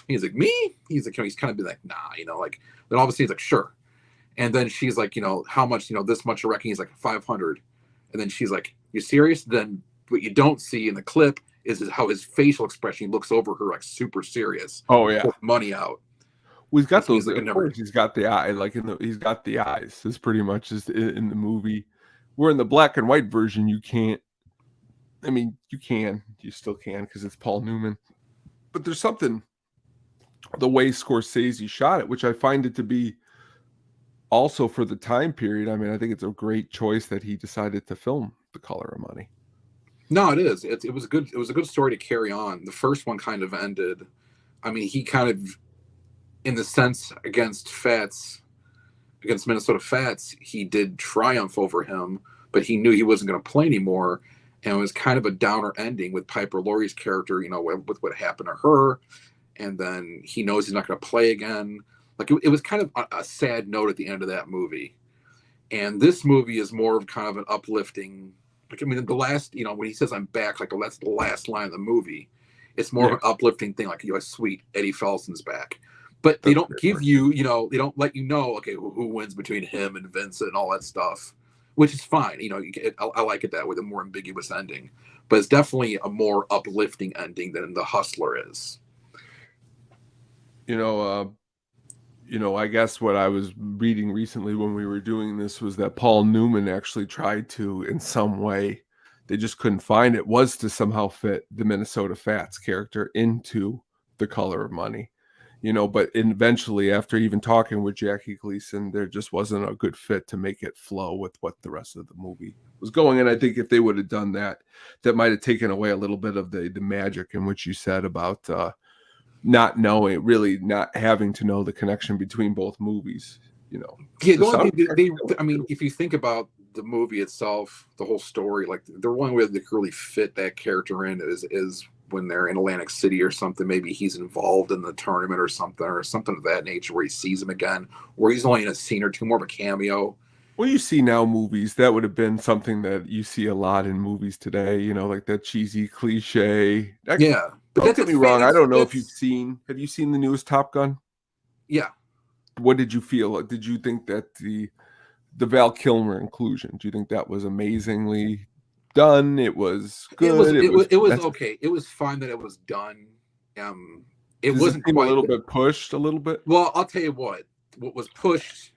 He's like, me? He's like, he's kind of be like, nah, then all of a sudden he's like, sure. And then she's like, how much, this much I reckon. He's like 500. And then she's like, you serious? Then what you don't see in the clip is how his facial expression, he looks over her like super serious. Oh yeah. Pulls money out. Well, he's got those, of course, he's got the eye, he's got the eyes. It's pretty much just in the movie. Where in the black and white version, you can't. I mean, you still can because it's Paul Newman. But there's something, the way Scorsese shot it, which I find it to be also for the time period. I mean, I think it's a great choice that he decided to film The Color of Money. No, it is. It was good. It was a good story to carry on. The first one kind of ended. I mean, he kind of, in the sense against Minnesota Fats, he did triumph over him, but he knew he wasn't going to play anymore. And it was kind of a downer ending with Piper Laurie's character, with what happened to her. And then he knows he's not going to play again. Like, it was kind of a sad note at the end of that movie. And this movie is more of kind of an uplifting, like, I mean, the last, when he says I'm back, like, that's the last line of the movie. It's more of an uplifting thing, like, sweet, Eddie Felson's back. But they don't give you, they don't let you know, okay, who wins between him and Vincent and all that stuff. Which is fine, I like it that way, the more ambiguous ending. But it's definitely a more uplifting ending than The Hustler is. I guess what I was reading recently when we were doing this was that Paul Newman actually tried to, in some way, they just couldn't find it, was to somehow fit the Minnesota Fats character into The Color of Money. But eventually, after even talking with Jackie Gleason, there just wasn't a good fit to make it flow with what the rest of the movie was going. And I think if they would have done that, that might have taken away a little bit of the magic in which you said about not knowing, really not having to know the connection between both movies. Yeah, the only thing I mean, if you think about the movie itself, the whole story, like the only way they could really fit that character in is when they're in Atlantic City or something. Maybe he's involved in the tournament or something of that nature, where he sees him again, where he's only in a scene or two, more of a cameo. Well, you see now movies, that would have been something that you see a lot in movies today, like that cheesy cliche. But don't get me wrong, I don't know if have you seen the newest Top Gun? Yeah. What did you feel? Did you think that the Val Kilmer inclusion, do you think that was amazingly done? It was good. It was okay. It was fine that it was done. It wasn't quite a little bit pushed a little bit. Well, I'll tell you what was pushed.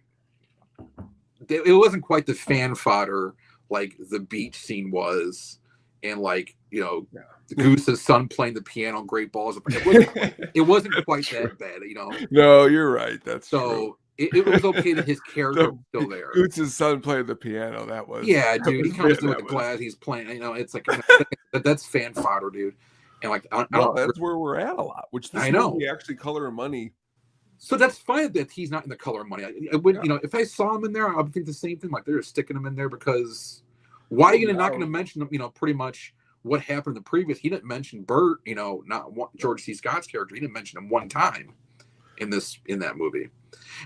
It wasn't quite the fan fodder like the beach scene was, and like Goose's son playing the piano, great balls. It wasn't quite that bad, No, you're right. That's so. True. It was okay that his character was still there. Goose's son playing the piano. That was dude. He comes in with the glass. He's playing. It's like that's fan fodder, dude. And like, that's where we're at a lot. Which this movie, actually, Color of Money. So that's fine that he's not in The Color of Money. I would, if I saw him in there, I would think the same thing. Like they're sticking him in there because why are you not going to mention, pretty much what happened in the previous? He didn't mention Bert. Not George C. Scott's character. He didn't mention him one time in that movie.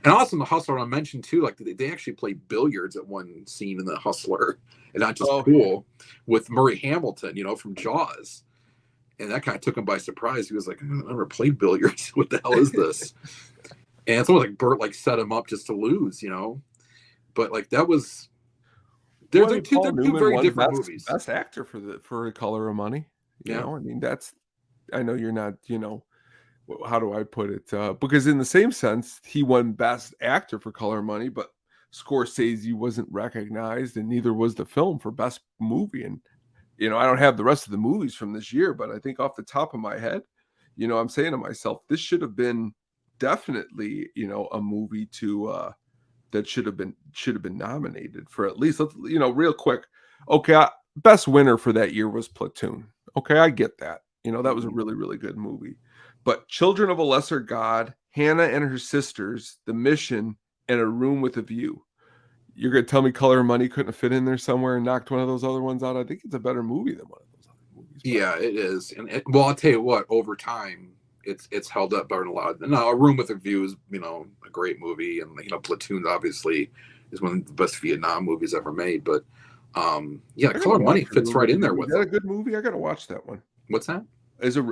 And also in The Hustler, I mentioned too, like they actually played billiards at one scene in The Hustler, and not just pool with Murray Hamilton, from Jaws. And that kind of took him by surprise. He was like, "I never played billiards. What the hell is this?" And it's almost like Burt like set him up just to lose, you know. But like that was they're Well, I mean, two Paul Newman very won different movies. best actor for Color of Money. You Yeah. know, I mean, that's I know you're not, you know, how do I put it? Because in the same sense, he won best actor for Color of Money, but Scorsese wasn't recognized, and neither was the film for best movie. And you know, I don't have the rest of the movies from this year, but I think off the top of my head, you know, I'm saying to myself, this should have been definitely, you know, a movie to that should have been nominated for at least, you know, real quick. Okay, best winner for that year was Platoon. Okay, I get that. You know, that was a really, really good movie. But Children of a Lesser God, Hannah and Her Sisters, The Mission, and A Room with a View. You're going to tell me Color of Money couldn't have fit in there somewhere and knocked one of those other ones out? I think it's a better movie than one of those other movies. Yeah, it is. And well, I'll tell you what, over time, it's held up better than a lot. Now, A Room with a View is, you know, a great movie, and you know, Platoon obviously is one of the best Vietnam movies ever made. But yeah, Color of Money fits right in there with it. Is that a good movie? I got to watch that one. What's that?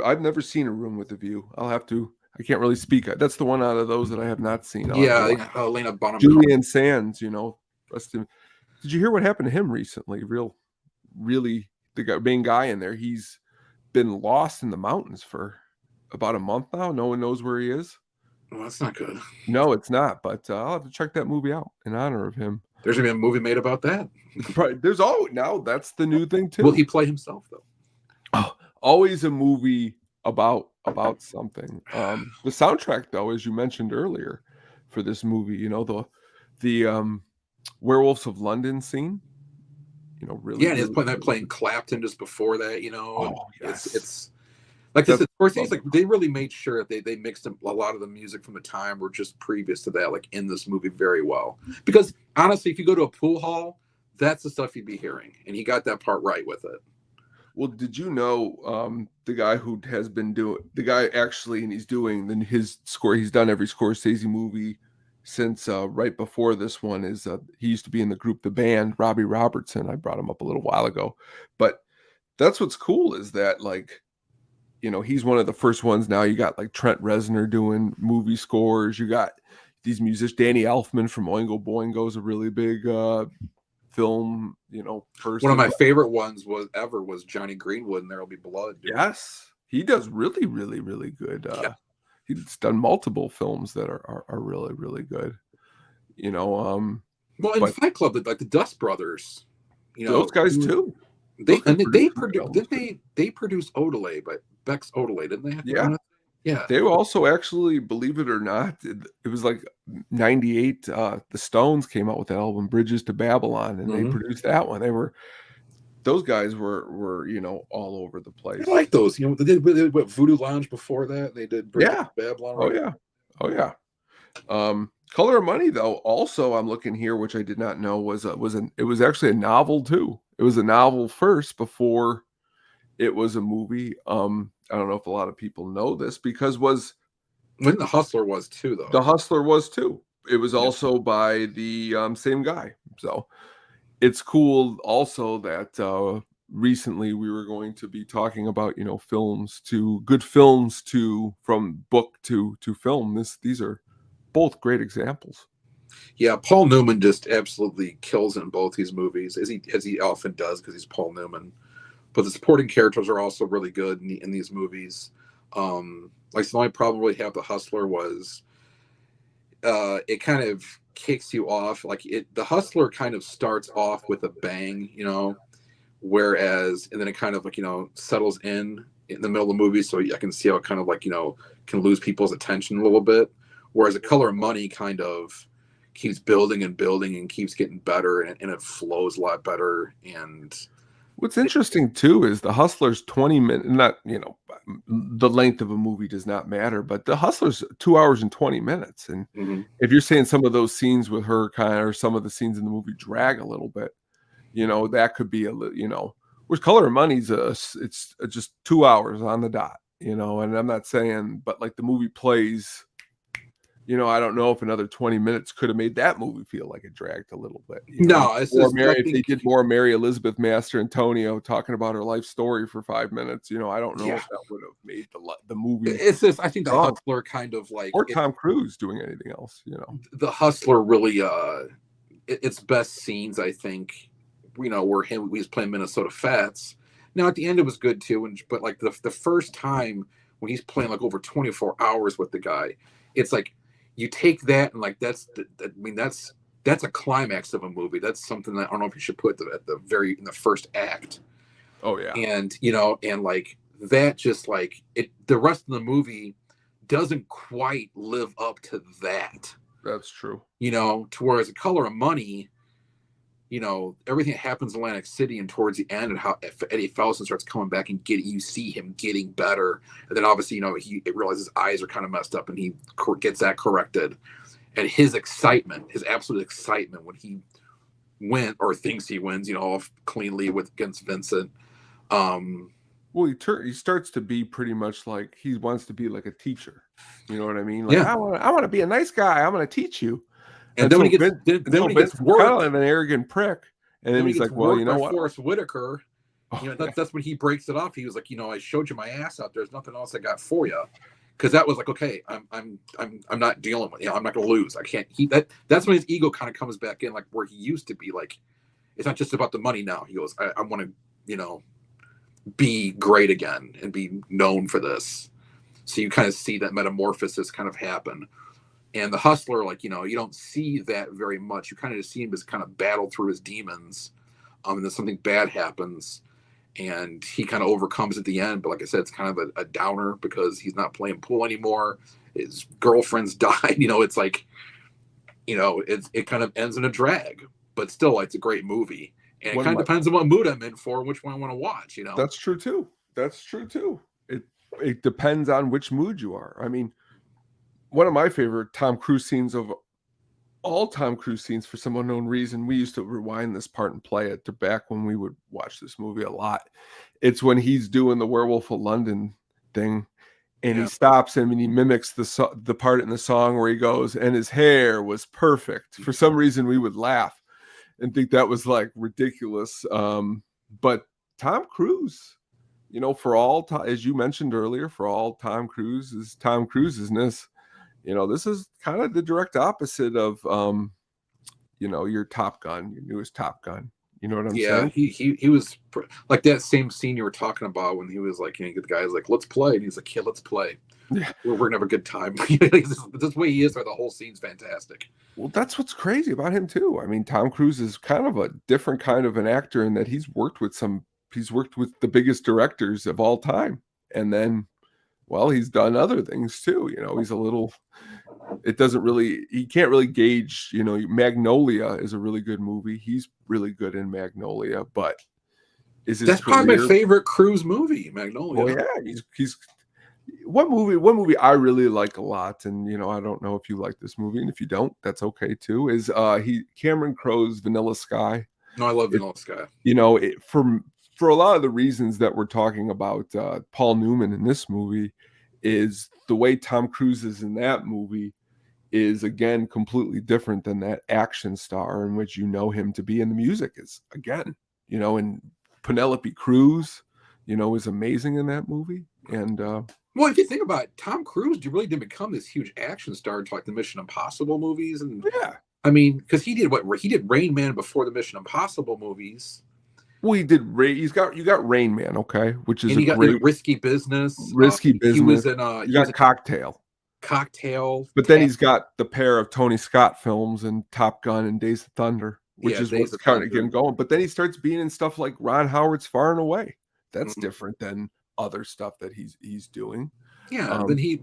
I've never seen A Room with a View. I'll have to. I can't really speak. That's the one out of those that I have not seen. Yeah, Elena Bonham. Julian Sands, you know. Did you hear what happened to him recently? Really, the main guy in there. He's been lost in the mountains for about a month now. No one knows where he is. Well, that's not good. No, it's not. But I'll have to check that movie out in honor of him. There's gonna be a movie made about that. There's now that's the new thing too. Will he play himself though? Oh, always a movie about something. The soundtrack, though, as you mentioned earlier, for this movie, you know, the Werewolves of London scene, you know, really. Yeah, and he's playing Clapton just before that, you know. Oh, yes. It's like this. Of course, like they really made sure that they mixed a lot of the music from the time or just previous to that, like in this movie, very well. Because honestly, if you go to a pool hall, that's the stuff you'd be hearing, and he got that part right with it. Well, did you know the guy who has been doing and he's doing his score? He's done every Scorsese movie since right before this one. Is he used to be in the group The Band, Robbie Robertson. I brought him up a little while ago, but that's what's cool is that, like, you know, he's one of the first ones. Now you got like Trent Reznor doing movie scores. You got these musicians. Danny Elfman from Oingo Boingo is a really big film, you know, person. One of my favorite ones was Johnny Greenwood, and There'll Be Blood. Dude. Yes, he does really, really, really good. Yeah. He's done multiple films that are really, really good. You know, well, in Fight Club, like the Dust Brothers, you know, those guys too. They produced Odelay, but Beck's Odelay, didn't they? Yeah. They also actually, believe it or not, it was like 98. The Stones came out with that album, Bridges to Babylon, and they produced that one. Those guys were, you know, all over the place. I like those. You know, they did Voodoo Lounge before that. They did Bridges to Babylon. Right? Oh yeah. Color of Money, though, also I'm looking here, which I did not know it was actually a novel too. It was a novel first before it was a movie. I don't know if a lot of people know this because when The Hustler was too, though. The Hustler was too. It was also by the same guy. So it's cool also that recently we were going to be talking about, you know, good films from book to film. These are both great examples. Yeah, Paul Newman just absolutely kills in both these movies, as he often does because he's Paul Newman. But the supporting characters are also really good in these movies. Like the only problem we have The Hustler was it kind of kicks you off. The Hustler kind of starts off with a bang, you know, and then it kind of like, you know, settles in the middle of the movie. So I can see how it kind of like, you know, can lose people's attention a little bit. Whereas A Color of Money kind of keeps building and building and keeps getting better, and it flows a lot better. And what's interesting too is The Hustler's 20 minutes, not, you know, the length of a movie does not matter, but The Hustler's 2 hours and 20 minutes. And if you're saying some of those scenes with her or some of the scenes in the movie drag a little bit, you know, that could be you know, whereas Color of Money's it's just 2 hours on the dot, you know, and I'm not saying, but like the movie plays I don't know if another 20 minutes could have made that movie feel like it dragged a little bit. No, it's just if they did more Mary Elizabeth Master Antonio talking about her life story for 5 minutes, I don't know if that would have made the movie. It's just, I think the Hustler kind of like, or Tom Cruise doing anything else. The Hustler really, its best scenes, I think, where he's playing Minnesota Fats. Now at the end it was good too, but like the first time when he's playing like over 24 hours with the guy, it's like you take that and like that's a climax of a movie. That's something that I don't know if you should put in the first act. Oh yeah. And and like that, just like the rest of the movie doesn't quite live up to that. That's true. To whereas A Color of Money, everything that happens in Atlantic City and towards the end and how Eddie Fowlson starts coming back and you see him getting better. And then obviously, he realizes his eyes are kind of messed up and he gets that corrected. And his absolute excitement when he went or thinks he wins, off cleanly against Vincent. Well, he starts to be pretty much like he wants to be like a teacher. You know what I mean? Like, I want to be a nice guy. I'm going to teach you. And then when he gets work, kind of an arrogant prick, and then he's like, "Well, you know what, Forrest Whitaker." That's when he breaks it off. He was like, "I showed you my ass out. There's nothing else I got for you," because that was like, "Okay, I'm not dealing with. I'm not going to lose. I can't." That's when his ego kind of comes back in, like where he used to be. Like, it's not just about the money now. He goes, "I want to, be great again and be known for this." So you kind of see that metamorphosis kind of happen. And the Hustler, like, you don't see that very much. You kind of just see him just kind of battle through his demons. And then something bad happens and he kind of overcomes at the end. But like I said, it's kind of a downer because he's not playing pool anymore. His girlfriend's died. It's like, it kind of ends in a drag. But still, it's a great movie. And it kind of depends on what mood I'm in for, which one I want to watch, That's true too. It depends on which mood you are. I mean, one of my favorite Tom Cruise scenes of all Tom Cruise scenes, for some unknown reason, we used to rewind this part and play it to back when we would watch this movie a lot. It's when he's doing the Werewolf of London thing, and he stops him and he mimics the part in the song where he goes, "And his hair was perfect." For some reason, we would laugh and think that was like ridiculous. But Tom Cruise, for all as you mentioned earlier, for all Tom Cruise's-ness, this is kind of the direct opposite of, your Top Gun, your newest Top Gun. You know what I'm saying? Yeah, he was like that same scene you were talking about when he was like, the guy's like, "Let's play," and he's like, "Yeah, let's play. Yeah, we're gonna have a good time." This way he is, or the whole scene's fantastic. Well, that's what's crazy about him too. I mean, Tom Cruise is kind of a different kind of an actor in that he's worked with the biggest directors of all time, and then, well, he's done other things too. He's a little. He can't really gauge. Magnolia is a really good movie. He's really good in Magnolia, but that's probably my favorite Cruise movie, Magnolia. Oh yeah, he's one movie I really like a lot, and I don't know if you like this movie, and if you don't, that's okay too. Is Cameron Crowe's Vanilla Sky? No, I love Vanilla Sky. For a lot of the reasons that we're talking about, Paul Newman in this movie is the way Tom Cruise is in that movie is again completely different than that action star in which him to be. And the music is again, and Penelope Cruz, is amazing in that movie. And well, if you think about it, Tom Cruise really didn't become this huge action star until like the Mission Impossible movies. And yeah, I mean, because he did Rain Man before the Mission Impossible movies. Well, you got Rain Man, okay, which is great Risky Business. He was in Cocktail. But then he's got the pair of Tony Scott films and Top Gun and Days of Thunder, which is what's kind of getting going. But then he starts being in stuff like Ron Howard's Far and Away. That's different than other stuff that he's doing. Yeah, then he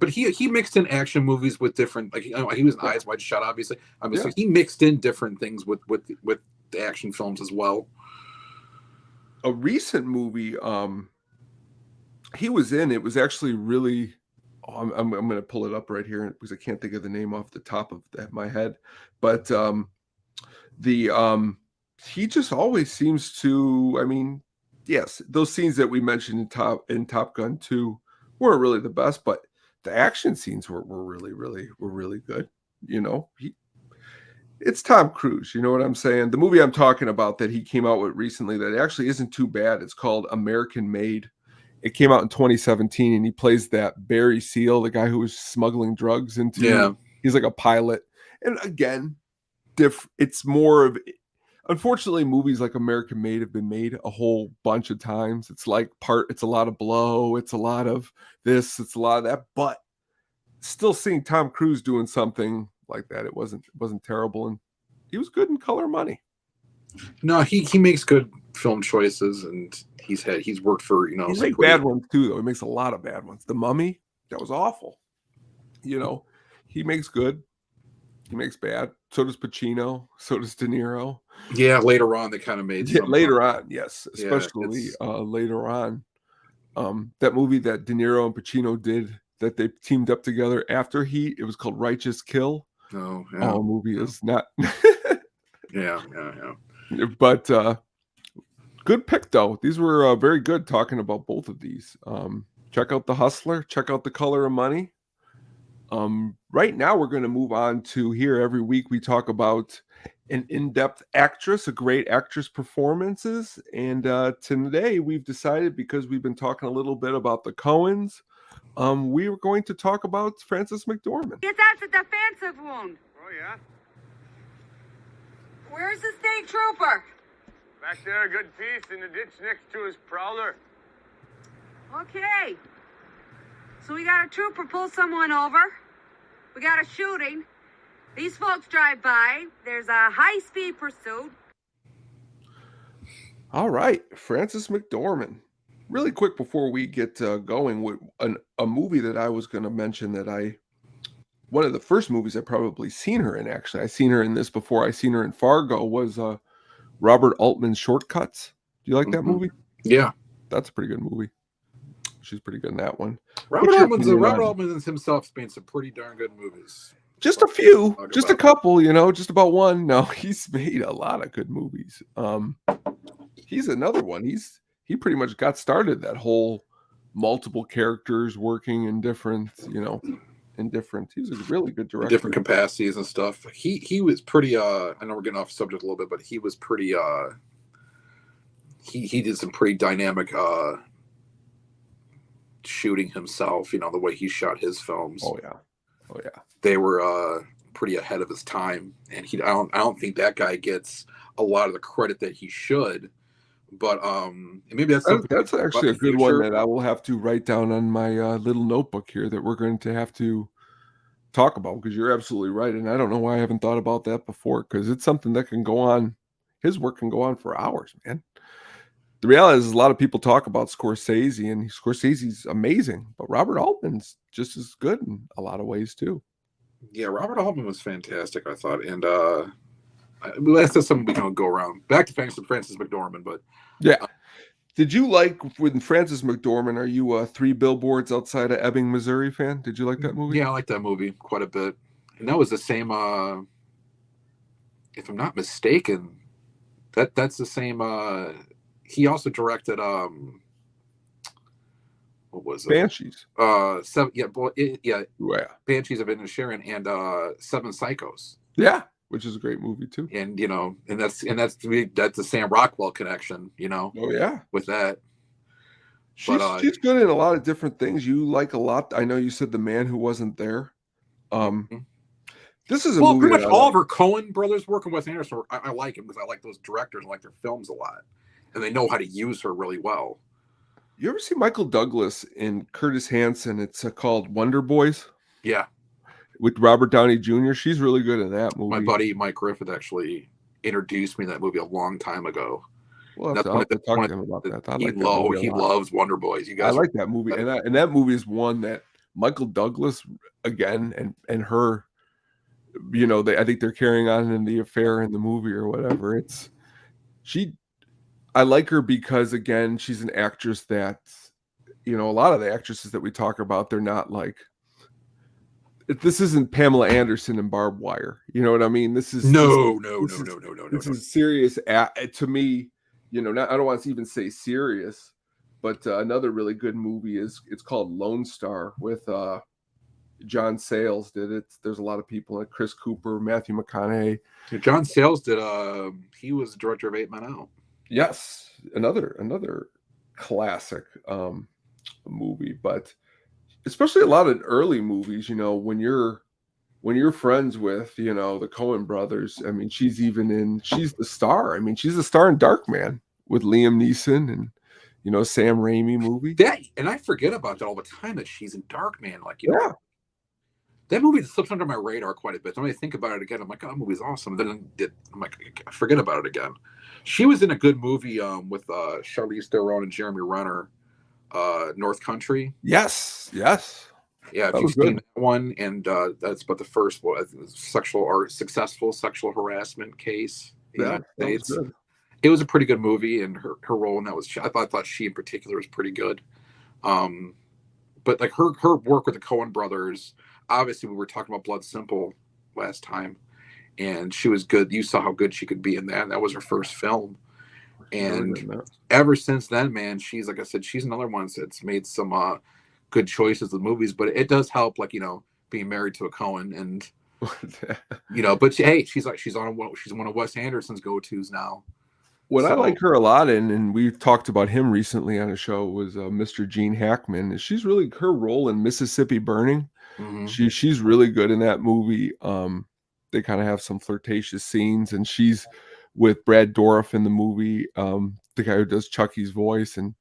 mixed in action movies with different, like he was in Eyes Wide Shut, obviously. So he mixed in different things with the action films as well. A recent movie he was in, it was actually really, I'm going to pull it up right here because I can't think of the name off the top of my head, but he just always seems to, I mean, yes, those scenes that we mentioned in Top Gun 2 weren't really the best, but the action scenes were really good. You know, it's Tom Cruise. You know what I'm saying? The movie I'm talking about that he came out with recently that actually isn't too bad. It's called American Made. It came out in 2017, and he plays that Barry Seal, the guy who was smuggling drugs into. Yeah. He's like a pilot, and again, it's more of. Unfortunately, movies like American Made have been made a whole bunch of times. It's a lot of blow, it's a lot of this, it's a lot of that, but still seeing Tom Cruise doing something like that, it wasn't terrible, and he was good in Color Money. No, he makes good film choices, and he's worked for, you know, He makes bad ones too, though. He makes a lot of bad ones. The Mummy, that was awful. You know, he makes good. He makes bad. So does Pacino. So does De Niro. Yeah, later on they kind of made some, later on, yes, yeah, especially later on. That movie that De Niro and Pacino did that they teamed up together after Heat, it was called Righteous Kill. Oh, yeah. Movie is not. yeah. But good pick though. These were very good talking about both of these. Check out The Hustler. Check out The Color of Money. Right now we're going to move on to here. Every week we talk about an in-depth actress, a great actress performances. And today we've decided, because we've been talking a little bit about the Coens, we were going to talk about Frances McDormand. Yes, that's a defensive wound. Oh, yeah? Where's the state trooper? Back there, a good piece, in the ditch next to his prowler. Okay. So we got a trooper pull someone over. We got a shooting. These folks drive by. There's a high-speed pursuit. All right, Frances McDormand. Really quick before we get going with a movie that I was going to mention one of the first movies I probably seen her in, actually. I seen her in this before I seen her in Fargo, was Robert Altman's Shortcuts. Do you like that movie? Yeah. That's a pretty good movie. She's pretty good in that one. Robert Altman himself made some pretty darn good movies. Just a few, just a couple, just about one. No, he's made a lot of good movies. He's another one. He pretty much got started that whole multiple characters working in different, he's a really good director. Different capacities and stuff. He was pretty I know we're getting off subject a little bit, but he was pretty he did some pretty dynamic shooting himself, the way he shot his films. Oh yeah. They were pretty ahead of his time, and I don't think that guy gets a lot of the credit that he should. But maybe that's actually a good one that I will have to write down on my little notebook here that we're going to have to talk about, because you're absolutely right, and I don't know why I haven't thought about that before, because it's something that can go on. His work can go on for hours, man. The reality is a lot of people talk about Scorsese, and Scorsese's amazing, but Robert Altman's just as good in a lot of ways too. Yeah, Robert Altman was fantastic, I thought, and that's just something we can go around. Back to Frances McDormand, but yeah. Did you like, with Frances McDormand, are you a 3 Billboards Outside of Ebbing, Missouri fan? Did you like that movie? Yeah, I like that movie quite a bit. And that was the same, if I'm not mistaken, that's the same, he also directed, what was it? Banshees. Banshees of Inisherin and Seven Psychos. Yeah, which is a great movie too. And and that's the Sam Rockwell connection, Oh yeah, with that. She's good in a lot of different things. You like a lot. I know you said The Man Who Wasn't There. This is a movie. Pretty much all of her Coen brothers working with Anderson. I like him because I like those directors and like their films a lot, and they know how to use her really well. You ever see Michael Douglas and Curtis Hanson? It's called Wonder Boys. Yeah. With Robert Downey Jr. She's really good in that movie. My buddy Mike Griffith actually introduced me to that movie a long time ago. Well, I'll talk to him about that. He loves Wonder Boys. You guys, I like that movie, and that movie is one that Michael Douglas again and her, I think they're carrying on in the affair in the movie or whatever. I like her because, again, she's an actress that, a lot of the actresses that we talk about, they're not like, this isn't Pamela Anderson and Barbed Wire. You know what I mean? This is no. This is serious. To me, I don't want to even say serious, but another really good movie it's called Lone Star with John Sayles did it. There's a lot of people like Chris Cooper, Matthew McConaughey. John Sayles did. He was the director of 8 Men Out. Yes, another classic movie, but especially a lot of early movies. When you're friends with the Coen brothers. I mean, she's the star. I mean, she's the star in Darkman with Liam Neeson and Sam Raimi movie. And I forget about that all the time, that she's in Darkman. Like, Yeah. That movie slips under my radar quite a bit. When I think about it again, I'm like, oh, that movie's awesome. Then I'm like, I forget about it again. She was in a good movie with Charlize Theron and Jeremy Renner, North Country. Yes. Yeah, if you've seen good. that one, and that's about the first one, successful sexual harassment case in the United States. Good. It was a pretty good movie, and her role in that was, I thought she in particular was pretty good. But like her work with the Coen brothers, obviously we were talking about Blood Simple last time, and she was good. You saw how good she could be in that. That was her first film. And ever since then, man, she's, like I said, she's another one that's made some good choices with movies. But it does help, like, being married to a Coen, and but she's one of Wes Anderson's go-tos now. What I like her a lot in, and we've talked about him recently on a show, was Mr. Gene Hackman. She's really, her role in Mississippi Burning. Mm-hmm. She's really good in that movie. They kind of have some flirtatious scenes, and she's with Brad Dourif in the movie, the guy who does Chucky's voice. And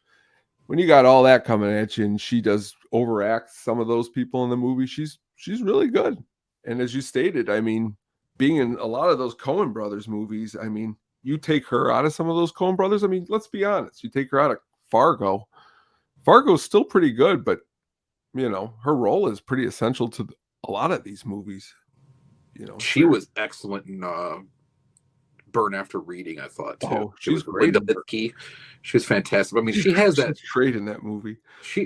when you got all that coming at you, and she does overact some of those people in the movie, she's really good. And as you stated, I mean, being in a lot of those Coen brothers movies, I mean, you take her out of some of those Coen brothers. I mean, let's be honest. You take her out of Fargo. Fargo's still pretty good, but her role is pretty essential to a lot of these movies. She was excellent in Burn After Reading, I thought, too. Oh, she's great. She was fantastic. I mean, she has that. She's great in that movie.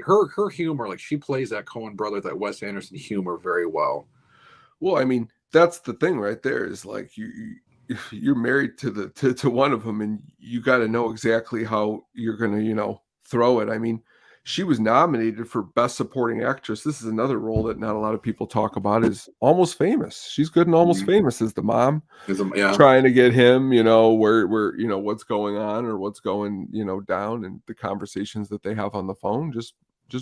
Her humor, like, she plays that Coen brother, that Wes Anderson humor very well. Well, I mean, that's the thing right there, is like you're married to one of them, and you got to know exactly how you're going to, throw it. I mean, she was nominated for Best Supporting Actress. This is another role that not a lot of people talk about, is Almost Famous. She's good in Almost Famous as the mom, trying to get him, where what's going on or what's going, down, and the conversations that they have on the phone. Just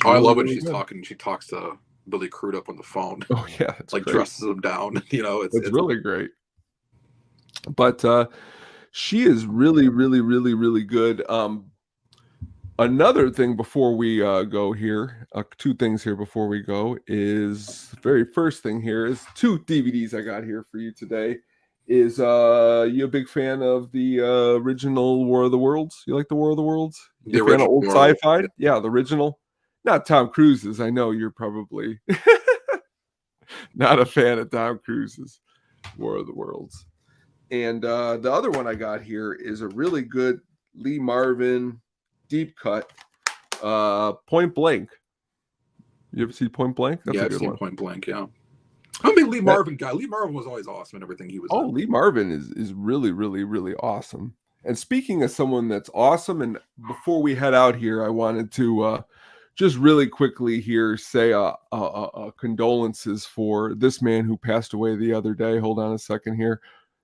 I love when she's talking. She talks to Billy Crudup on the phone. Oh yeah, it's like great. Dresses him down. It's really great. But she is really, really, really, really good. Another thing before we go here, two things here before we go, is the very first thing here is 2 DVDs I got here for you today. Is you a big fan of the original War of the Worlds? You like the War of the Worlds? You a fan of old sci-fi? Yeah, the original. Not Tom Cruise's. I know you're probably not a fan of Tom Cruise's War of the Worlds. And the other one I got here is a really good Lee Marvin deep cut, Point Blank. You ever see Point Blank? That's I've seen Point Blank. Yeah, I'm a big Lee Marvin guy. Lee Marvin was always awesome in everything he was. Oh, in. Lee Marvin is really, really, really awesome. And speaking of someone that's awesome, and before we head out here, I wanted to just really quickly here say condolences for this man who passed away the other day. Hold on a second here.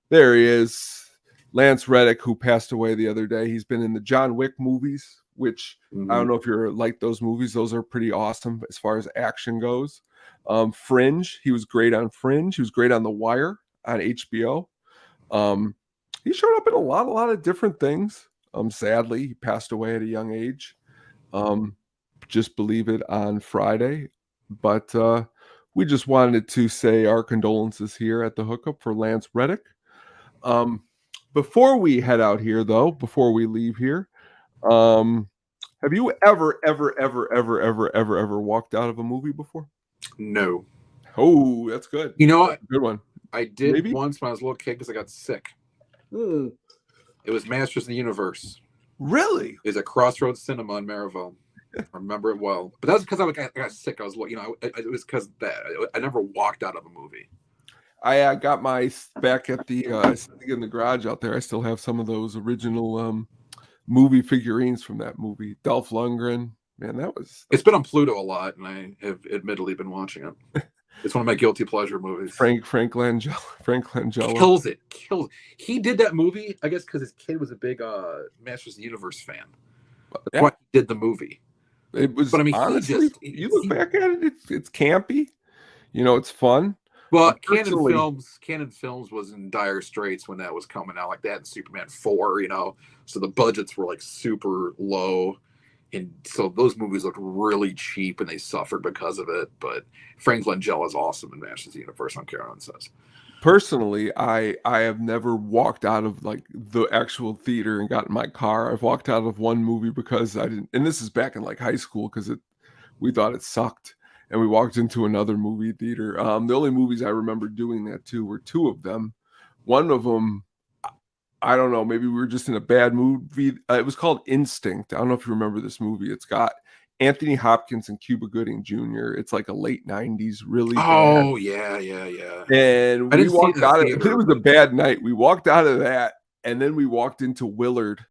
There he is. Lance Reddick, who passed away the other day. He's been in the John Wick movies, which I don't know if you're like those movies. Those are pretty awesome as far as action goes. Fringe, he was great on Fringe. He was great on The Wire on HBO. He showed up in a lot of different things. Sadly, he passed away at a young age. Just believe it on Friday. But we just wanted to say our condolences here at the Hookup for Lance Reddick. Before we head out here, though, before we leave here, have you ever walked out of a movie before? No. Oh, that's good. You know what? Good one. I did once when I was a little kid because I got sick. Mm. It was Masters of the Universe. Really? It was at Crossroads Cinema in Maryville. I remember it well. But that was because I got sick. I was, it was because of that. I never walked out of a movie. I got my back at the in the garage out there. I still have some of those original movie figurines from that movie. Dolph Lundgren, man, that was. It's been on Pluto a lot, and I have admittedly been watching it. It's one of my guilty pleasure movies. Frank Langella. Kills it. He did that movie, I guess, because his kid was a big Masters of the Universe fan. That's why he did the movie. It was, but I mean, honestly, you look back at it, it's campy. You know, it's fun. Well, Canon Films was in dire straits when that was coming out, like that and Superman 4, you know. So the budgets were like super low. And so those movies looked really cheap and they suffered because of it. But Frank Langella is awesome in Masters of the Universe, I don't care what anyone says. Personally, I have never walked out of like the actual theater and got in my car. I've walked out of one movie because I didn't, and this is back in like high school because we thought it sucked. And we walked into another movie theater. The only movies I remember doing that to were two of them. One of them, I don't know, maybe we were just in a bad mood. It was called Instinct. I don't know if you remember this movie. It's got Anthony Hopkins and Cuba Gooding Jr. It's like a late 90s, really Oh, bad. yeah. And we walked out of it. It was a bad night. We walked out of that, and then we walked into Willard